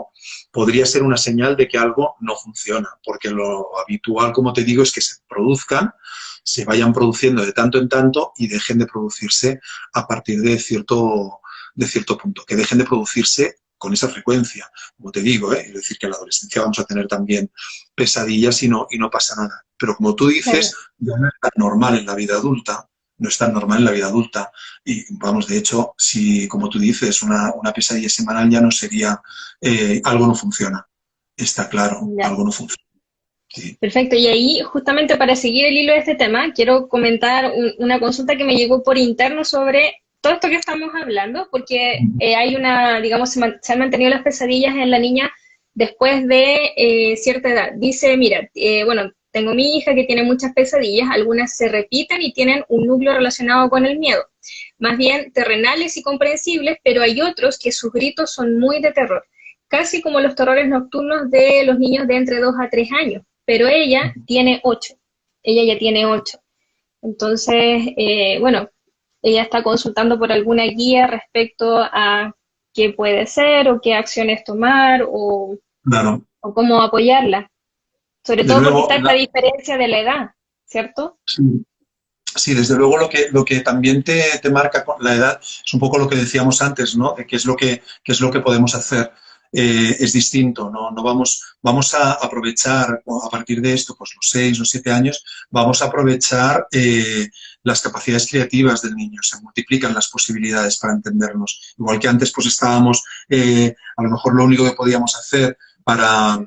podría ser una señal de que algo no funciona, porque lo habitual, como te digo, es que se produzcan, se vayan produciendo de tanto en tanto y dejen de producirse a partir de cierto punto, que dejen de producirse con esa frecuencia, como te digo, es decir, que en la adolescencia vamos a tener también pesadillas y no pasa nada. Pero como tú Claro. dices, ya no es tan normal en la vida adulta, no es tan normal en la vida adulta. Y vamos, de hecho, si, como tú dices, una pesadilla semanal ya no sería, algo no funciona. Está claro, Ya. algo no funciona. Sí. Perfecto, y ahí justamente para seguir el hilo de este tema, quiero comentar una consulta que me llegó por interno sobre todo esto que estamos hablando, porque hay una, digamos, se han mantenido las pesadillas en la niña después de cierta edad. Dice, mira, bueno, tengo mi hija que tiene muchas pesadillas, algunas se repiten y tienen un núcleo relacionado con el miedo, más bien terrenales y comprensibles, pero hay otros que sus gritos son muy de terror, casi como los terrores nocturnos de los niños de entre 2 a 3 años, pero ella tiene 8, ella ya tiene 8. Entonces, bueno, ella está consultando por alguna guía respecto a qué puede ser o qué acciones tomar Claro. o cómo apoyarla, sobre De todo porque nuevo, está esta diferencia de la edad, ¿cierto? sí. Sí, desde luego lo que también te marca con la edad es un poco lo que decíamos antes, ¿no? De qué es lo que podemos hacer. Es distinto, ¿no? No vamos a aprovechar a partir de esto, pues los 6 o 7 años, vamos a aprovechar las capacidades creativas del niño, se multiplican las posibilidades para entendernos. Igual que antes pues estábamos, a lo mejor lo único que podíamos hacer para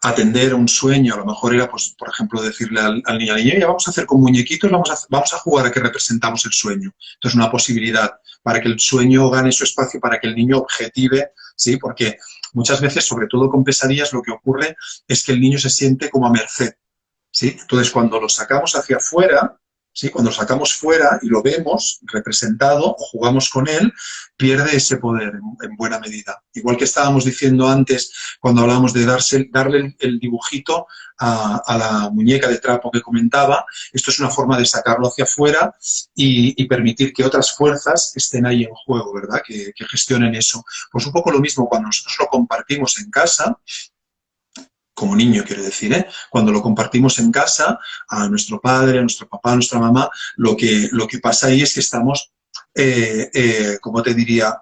atender un sueño, a lo mejor era, pues, por ejemplo, decirle al niño, ya vamos a hacer con muñequitos, vamos a jugar a que representamos el sueño. Entonces, una posibilidad para que el sueño gane su espacio, para que el niño objetive, ¿sí? Porque muchas veces, sobre todo con pesadillas, lo que ocurre es que el niño se siente como a merced, ¿sí? Entonces, cuando lo sacamos hacia afuera, ¿sí? Cuando lo sacamos fuera y lo vemos representado o jugamos con él, pierde ese poder en buena medida. Igual que estábamos diciendo antes, cuando hablábamos de darle el dibujito a la muñeca de trapo que comentaba, esto es una forma de sacarlo hacia afuera y permitir que otras fuerzas estén ahí en juego, ¿verdad? Que gestionen eso. Pues un poco lo mismo cuando nosotros lo compartimos en casa, como niño quiero decir, ¿eh? Cuando lo compartimos en casa, a nuestro padre, a nuestro papá, a nuestra mamá, lo que pasa ahí es que estamos, ¿cómo te diría?,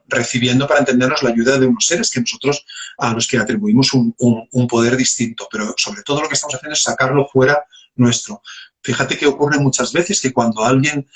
recibiendo para entendernos la ayuda de unos seres que nosotros, a los que atribuimos un poder distinto, pero sobre todo lo que estamos haciendo es sacarlo fuera nuestro. Fíjate que ocurre muchas veces que cuando alguien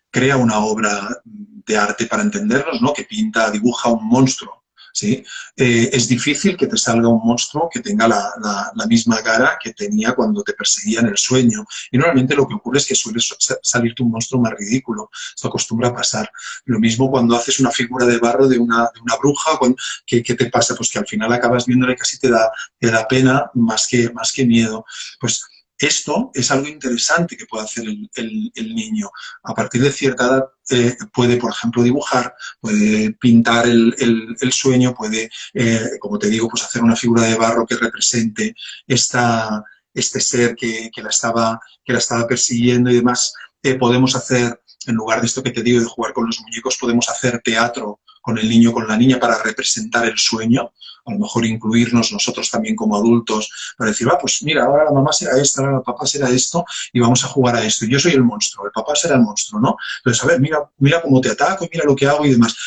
crea una obra de arte para entendernos, ¿no? Que pinta, dibuja un monstruo, ¿sí? Es difícil que te salga un monstruo que tenga la misma cara que tenía cuando te perseguía en el sueño. Y normalmente lo que ocurre es que suele salirte un monstruo más ridículo. Esto acostumbra a pasar. Lo mismo cuando haces una figura de barro de una bruja, ¿qué te pasa? Pues que al final acabas viéndole y casi te da pena más que miedo. Pues esto es algo interesante que puede hacer el niño. A partir de cierta edad puede, por ejemplo, dibujar, puede pintar el sueño, puede, como te digo, pues hacer una figura de barro que represente este ser que la estaba persiguiendo y demás. Podemos hacer, en lugar de esto que te digo de jugar con los muñecos, podemos hacer teatro con el niño, con la niña, para representar el sueño. A lo mejor incluirnos nosotros también como adultos para decir, pues mira, ahora la mamá será esta, ahora el papá será esto y vamos a jugar a esto. Yo soy el monstruo, el papá será el monstruo, ¿no? Entonces, a ver, mira cómo te ataco, mira lo que hago y demás.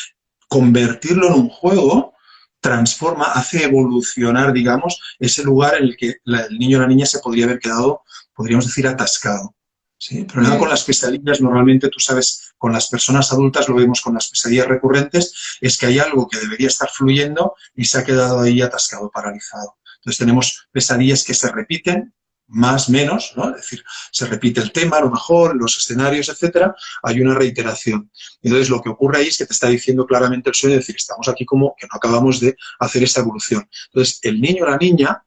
Convertirlo en un juego transforma, hace evolucionar, digamos, ese lugar en el que el niño o la niña se podría haber quedado, podríamos decir, atascado. ¿Sí? El problema con las pesadillas, normalmente tú sabes, con las personas adultas, lo vemos con las pesadillas recurrentes, es que hay algo que debería estar fluyendo y se ha quedado ahí atascado, paralizado. Entonces tenemos pesadillas que se repiten, más, menos, ¿no? Es decir, se repite el tema, a lo mejor, los escenarios, etcétera, hay una reiteración. Entonces lo que ocurre ahí es que te está diciendo claramente el sueño, es decir, estamos aquí como que no acabamos de hacer esa evolución. Entonces el niño o la niña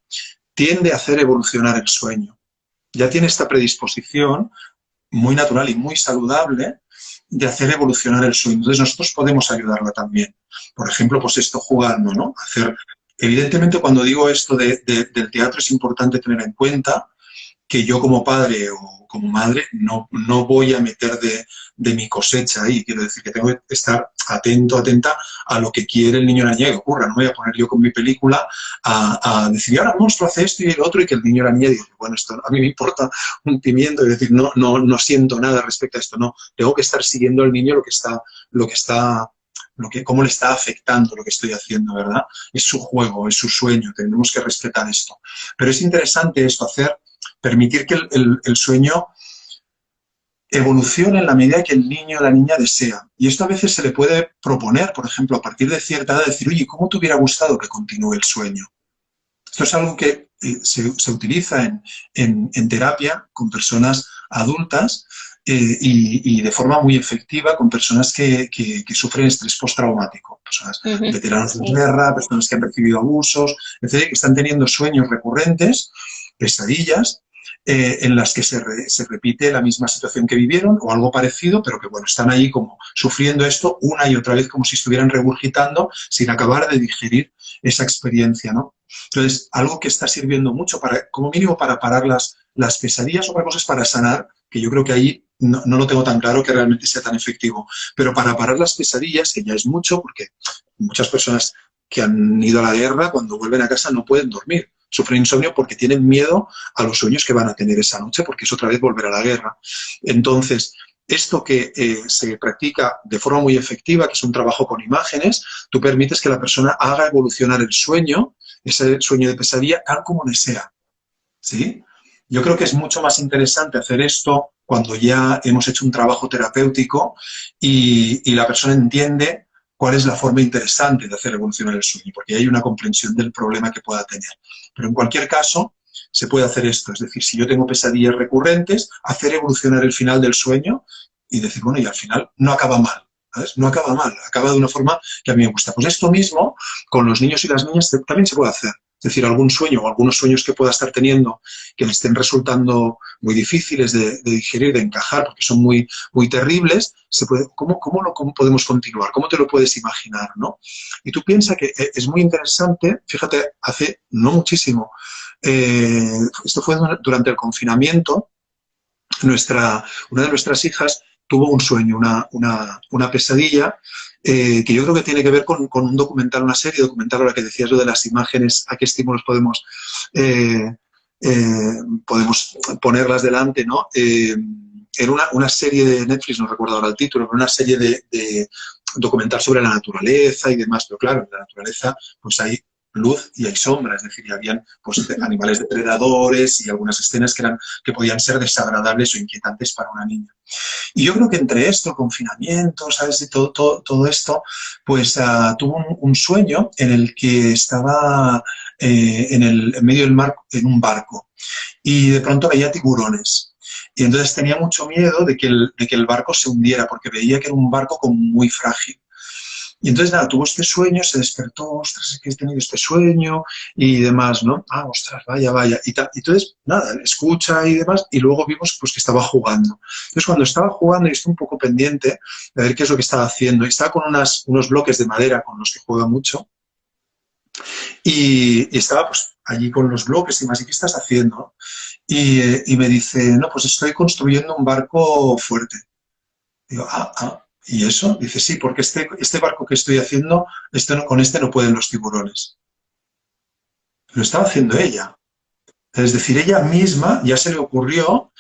tiende a hacer evolucionar el sueño. Ya tiene esta predisposición muy natural y muy saludable de hacer evolucionar el sueño. Entonces nosotros podemos ayudarla también. Por ejemplo, pues esto jugando, ¿no? Evidentemente, cuando digo esto del teatro es importante tener en cuenta que yo como padre o como madre no voy a meter de mi cosecha ahí. Quiero decir que tengo que estar atento, atenta a lo que quiere el niño o la niña que ocurra. No me voy a poner yo con mi película a decir, ahora el monstruo hace esto y el otro, y que el niño o la niña diga, bueno, esto a mí me importa un pimiento, es decir, no siento nada respecto a esto, no. Tengo que estar siguiendo al niño cómo le está afectando lo que estoy haciendo, ¿verdad? Es su juego, es su sueño, tenemos que respetar esto. Pero es interesante esto, permitir que el sueño evoluciona en la medida que el niño o la niña desea. Y esto a veces se le puede proponer, por ejemplo, a partir de cierta edad, decir, oye, ¿cómo te hubiera gustado que continúe el sueño? Esto es algo que se utiliza en terapia con personas adultas y de forma muy efectiva con personas que sufren estrés postraumático, personas veteranos de guerra, personas que han recibido abusos, etcétera, que están teniendo sueños recurrentes, pesadillas, en las que se repite la misma situación que vivieron o algo parecido, pero que bueno, están ahí como sufriendo esto una y otra vez como si estuvieran regurgitando sin acabar de digerir esa experiencia, ¿no? Entonces, algo que está sirviendo mucho, como mínimo para parar las pesadillas, otra cosa es para sanar, que yo creo que ahí no lo tengo tan claro que realmente sea tan efectivo, pero para parar las pesadillas, que ya es mucho, porque muchas personas que han ido a la guerra, cuando vuelven a casa no pueden dormir, sufren insomnio porque tienen miedo a los sueños que van a tener esa noche, porque es otra vez volver a la guerra. Entonces, esto que se practica de forma muy efectiva, que es un trabajo con imágenes, tú permites que la persona haga evolucionar el sueño, ese sueño de pesadilla, tal como desea, ¿sí? Yo creo que es mucho más interesante hacer esto cuando ya hemos hecho un trabajo terapéutico y la persona entiende cuál es la forma interesante de hacer evolucionar el sueño, porque hay una comprensión del problema que pueda tener. Pero en cualquier caso, se puede hacer esto, es decir, si yo tengo pesadillas recurrentes, hacer evolucionar el final del sueño y decir, bueno, y al final no acaba mal, ¿sabes? No acaba mal, acaba de una forma que a mí me gusta. Pues esto mismo, con los niños y las niñas, también se puede hacer. Es decir, algún sueño o algunos sueños que pueda estar teniendo que me estén resultando muy difíciles de digerir, de encajar, porque son muy, muy terribles, ¿cómo podemos continuar? ¿Cómo te lo puedes imaginar, no? Y tú piensas que es muy interesante, fíjate, hace no muchísimo, esto fue durante el confinamiento, una de nuestras hijas tuvo un sueño, una pesadilla, que yo creo que tiene que ver con un documental, una serie documental, ahora que decías lo de las imágenes, a qué estímulos podemos ponerlas delante, ¿no? Era una serie de Netflix, no recuerdo ahora el título, pero una serie de documental sobre la naturaleza y demás, pero claro, en la naturaleza pues hay luz y hay sombra, es decir, y habían pues, animales depredadores y algunas escenas que podían ser desagradables o inquietantes para una niña. Y yo creo que entre esto, confinamiento, ¿sabes? Y todo esto, pues tuvo un sueño en el que estaba en medio del mar en un barco y de pronto veía tiburones. Y entonces tenía mucho miedo de que el barco se hundiera porque veía que era un barco como muy frágil. Y entonces, nada, tuvo este sueño, se despertó, ostras, es que he tenido este sueño y demás, ¿no? Ah, ostras, vaya, vaya. Y entonces, nada, escucha y demás, y luego vimos pues que estaba jugando. Entonces, cuando estaba jugando, y estoy un poco pendiente de ver qué es lo que estaba haciendo, y estaba con unos bloques de madera con los que juega mucho, y estaba pues allí con los bloques y más, ¿y qué estás haciendo? Y me dice, no, pues estoy construyendo un barco fuerte. Digo, ¿y eso? Dice, sí, porque este barco que estoy haciendo, con este no pueden los tiburones. Lo estaba haciendo ella. Es decir, ella misma ya se le ocurrió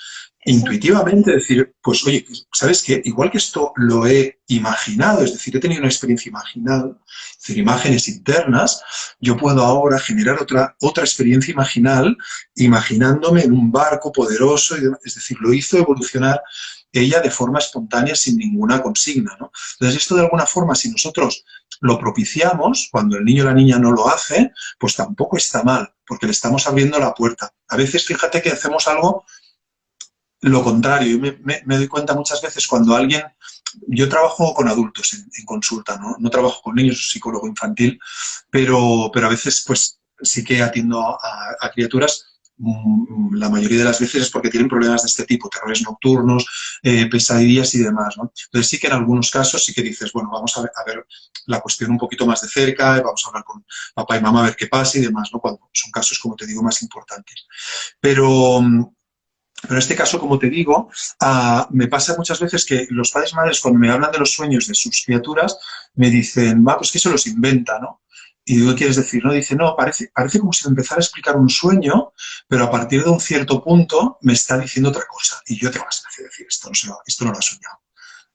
intuitivamente decir, pues oye, ¿sabes qué? Igual que esto lo he imaginado, es decir, he tenido una experiencia imaginal, es decir, imágenes internas, yo puedo ahora generar otra experiencia imaginal, imaginándome en un barco poderoso, es decir, lo hizo evolucionar ella de forma espontánea sin ninguna consigna, ¿no? Entonces, esto de alguna forma, si nosotros lo propiciamos, cuando el niño o la niña no lo hace, pues tampoco está mal, porque le estamos abriendo la puerta. A veces, fíjate que hacemos algo lo contrario. Yo me doy cuenta muchas veces cuando yo trabajo con adultos en consulta, no trabajo con niños, soy psicólogo infantil, pero a veces pues sí que atiendo a criaturas. La mayoría de las veces es porque tienen problemas de este tipo, terrores nocturnos, pesadillas y demás, ¿no? Entonces sí que en algunos casos sí que dices, bueno, vamos a ver la cuestión un poquito más de cerca, vamos a hablar con papá y mamá a ver qué pasa y demás, ¿no? Cuando son casos, como te digo, más importantes. Pero Pero en este caso, como te digo, me pasa muchas veces que los padres y madres, cuando me hablan de los sueños de sus criaturas, me dicen, va, pues que se los inventa, ¿no? Y digo, ¿qué quieres decir? No, dice, no, parece como si me empezara a explicar un sueño, pero a partir de un cierto punto me está diciendo otra cosa. Y yo tengo ganas de decir, esto no lo ha soñado.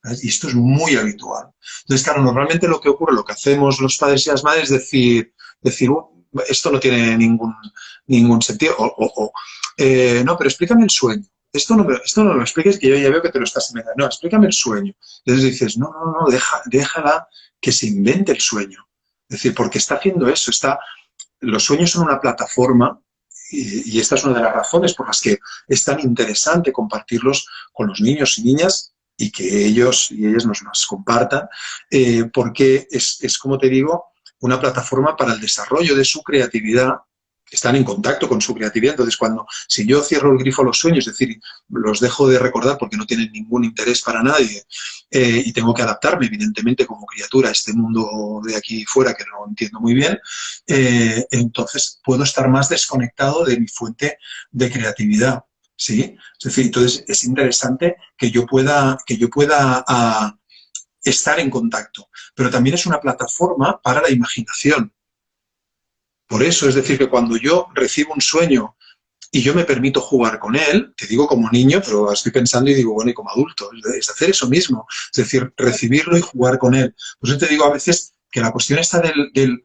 ¿Sabes? Y esto es muy habitual. Entonces, claro, normalmente lo que ocurre, lo que hacemos los padres y las madres es decir esto no tiene ningún sentido. No, pero explícame el sueño. Esto no me lo expliques, que yo ya veo que te lo estás inventando. No, explícame el sueño. Entonces dices, no, déjala que se invente el sueño. Es decir, porque está haciendo eso. Los sueños son una plataforma y esta es una de las razones por las que es tan interesante compartirlos con los niños y niñas y que ellos y ellas nos las compartan, porque es, como te digo, una plataforma para el desarrollo de su creatividad. Están en contacto con su creatividad. Entonces, si yo cierro el grifo a los sueños, es decir, los dejo de recordar porque no tienen ningún interés para nadie, y tengo que adaptarme, evidentemente, como criatura a este mundo de aquí fuera que no entiendo muy bien, entonces puedo estar más desconectado de mi fuente de creatividad, ¿sí? Es decir, entonces es interesante que yo pueda estar en contacto, pero también es una plataforma para la imaginación. Por eso, es decir, que cuando yo recibo un sueño y yo me permito jugar con él, te digo como niño, pero estoy pensando y digo, bueno, y como adulto, es hacer eso mismo, es decir, recibirlo y jugar con él. Por eso te digo a veces que la cuestión está del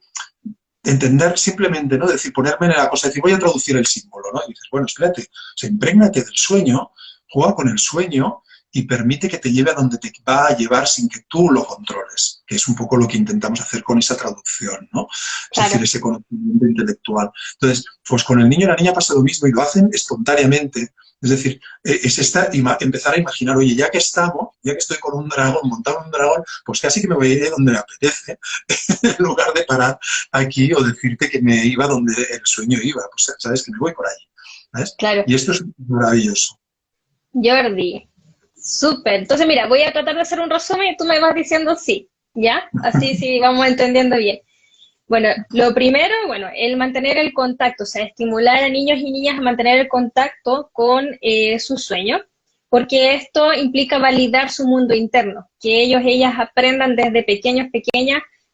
entender simplemente, ¿no? Decir, ponerme en la cosa, decir, voy a traducir el símbolo, ¿no? Y dices, bueno, espérate, o sea, imprégnate del sueño, juega con el sueño y permite que te lleve a donde te va a llevar sin que tú lo controles, que es un poco lo que intentamos hacer con esa traducción, ¿no? Es Claro. decir, ese conocimiento intelectual. Entonces, pues con el niño y la niña pasa lo mismo y lo hacen espontáneamente. Es decir, empezar a imaginar, oye, ya que estoy con un dragón, montado en un dragón, pues casi que me voy a ir donde me apetece, en lugar de parar aquí o decirte que me iba donde el sueño iba. Pues sabes que me voy por ahí, ¿sabes? Claro. Y esto es maravilloso. Jordi, súper. Entonces, mira, voy a tratar de hacer un resumen y tú me vas diciendo sí, ¿ya? Así sí vamos entendiendo bien. Bueno, lo primero, bueno, el mantener el contacto, o sea, estimular a niños y niñas a mantener el contacto con sus sueños, porque esto implica validar su mundo interno, que ellas aprendan desde pequeñas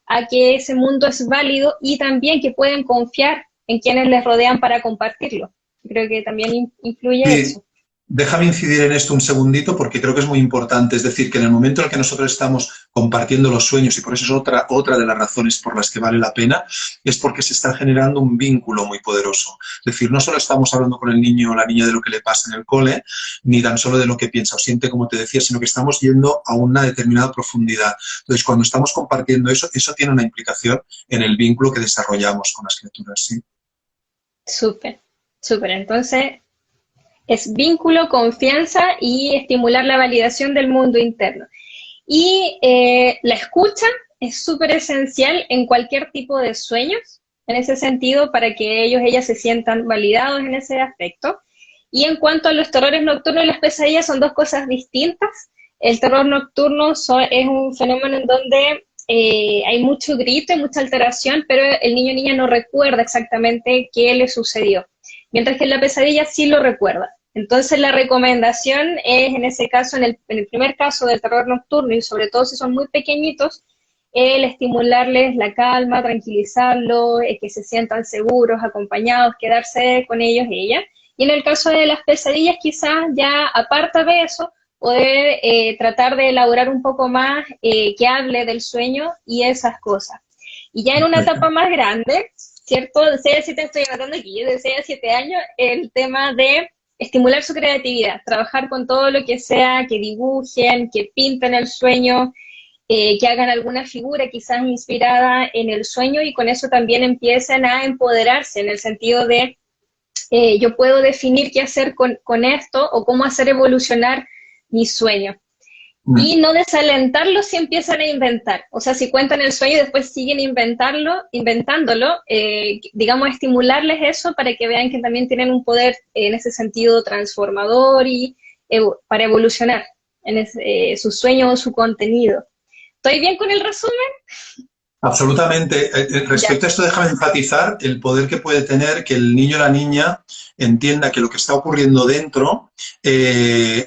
a que ese mundo es válido y también que pueden confiar en quienes les rodean para compartirlo. Creo que también influye Sí, eso. déjame incidir en esto un segundito porque creo que es muy importante. Es decir, que en el momento en el que nosotros estamos compartiendo los sueños, y por eso es otra de las razones por las que vale la pena, es porque se está generando un vínculo muy poderoso. Es decir, no solo estamos hablando con el niño o la niña de lo que le pasa en el cole, ni tan solo de lo que piensa o siente, como te decía, sino que estamos yendo a una determinada profundidad. Entonces, cuando estamos compartiendo eso tiene una implicación en el vínculo que desarrollamos con las criaturas, ¿sí? Súper, súper. Entonces, es vínculo, confianza y estimular la validación del mundo interno. Y la escucha es súper esencial en cualquier tipo de sueños, en ese sentido, para que ellas se sientan validados en ese aspecto. Y en cuanto a los terrores nocturnos y las pesadillas, son dos cosas distintas. El terror nocturno es un fenómeno en donde hay mucho grito y mucha alteración, pero el niño o niña no recuerda exactamente qué le sucedió, mientras que en la pesadilla sí lo recuerda. Entonces la recomendación es, en ese caso, en el primer caso del terror nocturno, y sobre todo si son muy pequeñitos, el estimularles la calma, tranquilizarlos, que se sientan seguros, acompañados, quedarse con ellos y ellas. Y en el caso de las pesadillas, quizás ya aparte de eso, poder tratar de elaborar un poco más que hable del sueño y esas cosas. Y ya en una etapa más grande, ¿cierto? De 6 a 7, estoy anotando aquí, de 6 a 7 años, el tema de estimular su creatividad, trabajar con todo lo que sea, que dibujen, que pinten el sueño, que hagan alguna figura quizás inspirada en el sueño y con eso también empiecen a empoderarse en el sentido de yo puedo definir qué hacer con esto o cómo hacer evolucionar mi sueño. Y no desalentarlo si empiezan a inventar. O sea, si cuentan el sueño y después siguen inventándolo, digamos, estimularles eso para que vean que también tienen un poder en ese sentido transformador y para evolucionar en su sueño o su contenido. ¿Estoy bien con el resumen? Absolutamente. Ya. Respecto a esto, déjame enfatizar el poder que puede tener que el niño o la niña entienda que lo que está ocurriendo dentro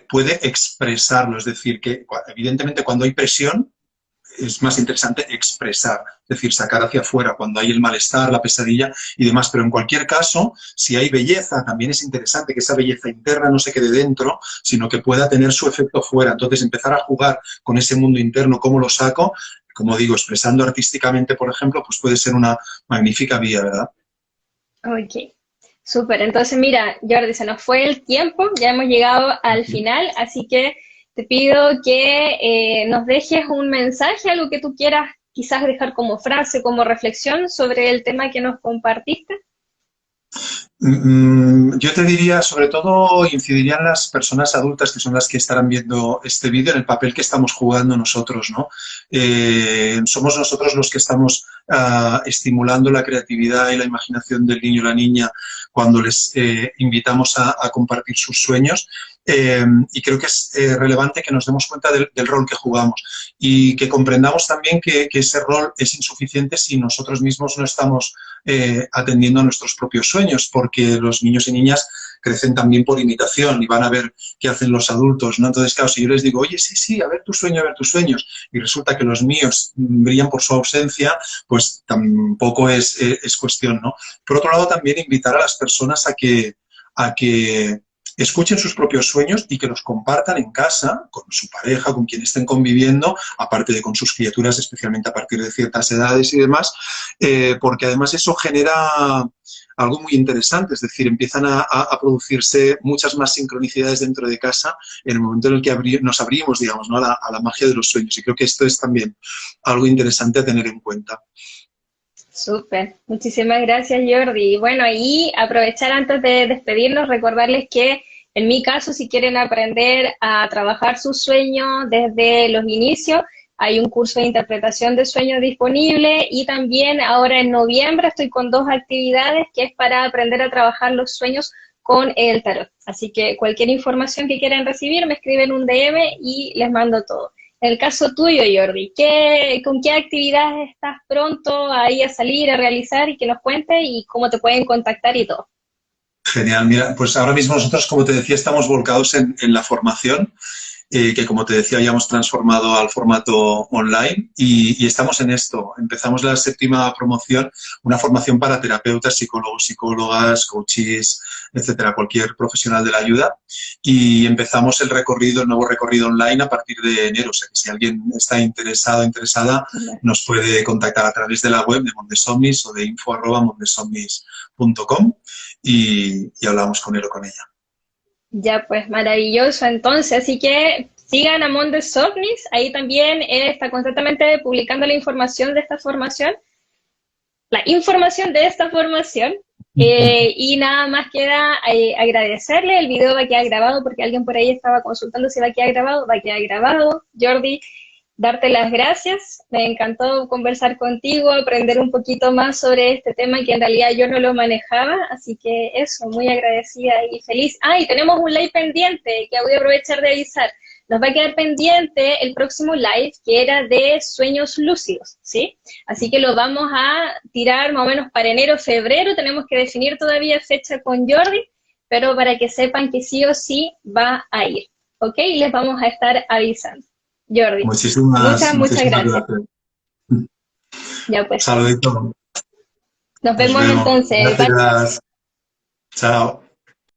puede expresarlo. Es decir, que evidentemente cuando hay presión es más interesante expresar, es decir, sacar hacia afuera cuando hay el malestar, la pesadilla y demás. Pero en cualquier caso, si hay belleza, también es interesante que esa belleza interna no se quede dentro, sino que pueda tener su efecto fuera. Entonces, empezar a jugar con ese mundo interno, cómo lo saco, como digo, expresando artísticamente, por ejemplo, pues puede ser una magnífica vía, ¿verdad? Ok, súper. Entonces, mira, Jordi, se nos fue el tiempo, ya hemos llegado al final, así que te pido que nos dejes un mensaje, algo que tú quieras quizás dejar como frase, como reflexión sobre el tema que nos compartiste. Yo te diría, sobre todo, incidirían las personas adultas que son las que estarán viendo este vídeo en el papel que estamos jugando nosotros, ¿no? Somos nosotros los que estamos estimulando la creatividad y la imaginación del niño o la niña cuando les invitamos a compartir sus sueños. Y creo que es relevante que nos demos cuenta del rol que jugamos y que comprendamos también que ese rol es insuficiente si nosotros mismos no estamos atendiendo a nuestros propios sueños, porque los niños y niñas crecen también por imitación y van a ver qué hacen los adultos, ¿no? Entonces, claro, si yo les digo, oye, sí, sí, a ver tu sueño, a ver tus sueños, y resulta que los míos brillan por su ausencia, pues tampoco es cuestión, ¿no? Por otro lado, también invitar a las personas a que escuchen sus propios sueños y que los compartan en casa, con su pareja, con quien estén conviviendo, aparte de con sus criaturas, especialmente a partir de ciertas edades y demás, porque además eso genera algo muy interesante, es decir, empiezan a producirse muchas más sincronicidades dentro de casa en el momento en el que nos abrimos, digamos, ¿no? a la magia de los sueños. Y creo que esto es también algo interesante a tener en cuenta. Súper, muchísimas gracias Jordi. Y bueno, y aprovechar antes de despedirnos, recordarles que en mi caso, si quieren aprender a trabajar sus sueños desde los inicios, hay un curso de interpretación de sueños disponible y también ahora en noviembre estoy con dos actividades que es para aprender a trabajar los sueños con el tarot. Así que cualquier información que quieran recibir, me escriben un DM y les mando todo. En el caso tuyo, Jordi, ¿con qué actividades estás pronto ahí a salir, a realizar y que nos cuentes y cómo te pueden contactar y todo? Genial, mira, pues ahora mismo nosotros, como te decía, estamos volcados en la formación, que como te decía, ya hemos transformado al formato online y estamos en esto. Empezamos la séptima promoción, una formación para terapeutas, psicólogos, psicólogas, coaches, etcétera, cualquier profesional de la ayuda. Y empezamos el recorrido, el nuevo recorrido online a partir de enero. O sea que si alguien está interesado o interesada, nos puede contactar a través de la web de Mondesomnis o de info@mondesomnis.com y hablamos con él o con ella. Ya, pues maravilloso entonces, así que sigan a Mondes OVNIs, ahí también está constantemente publicando la información de esta formación, y nada más queda agradecerle, el video va a quedar grabado porque alguien por ahí estaba consultando si va a quedar grabado, Jordi, darte las gracias, me encantó conversar contigo, aprender un poquito más sobre este tema que en realidad yo no lo manejaba, así que eso, muy agradecida y feliz. Ah, y tenemos un live pendiente que voy a aprovechar de avisar. Nos va a quedar pendiente el próximo live que era de sueños lúcidos, ¿sí? Así que lo vamos a tirar más o menos para enero, febrero, tenemos que definir todavía fecha con Jordi, pero para que sepan que sí o sí va a ir, ¿ok? Y les vamos a estar avisando. Jordi, muchas Muchísimas gracias. gracias. Ya pues, Saludito. nos Nos vemos vemos. entonces. Bye. Gracias. Chao.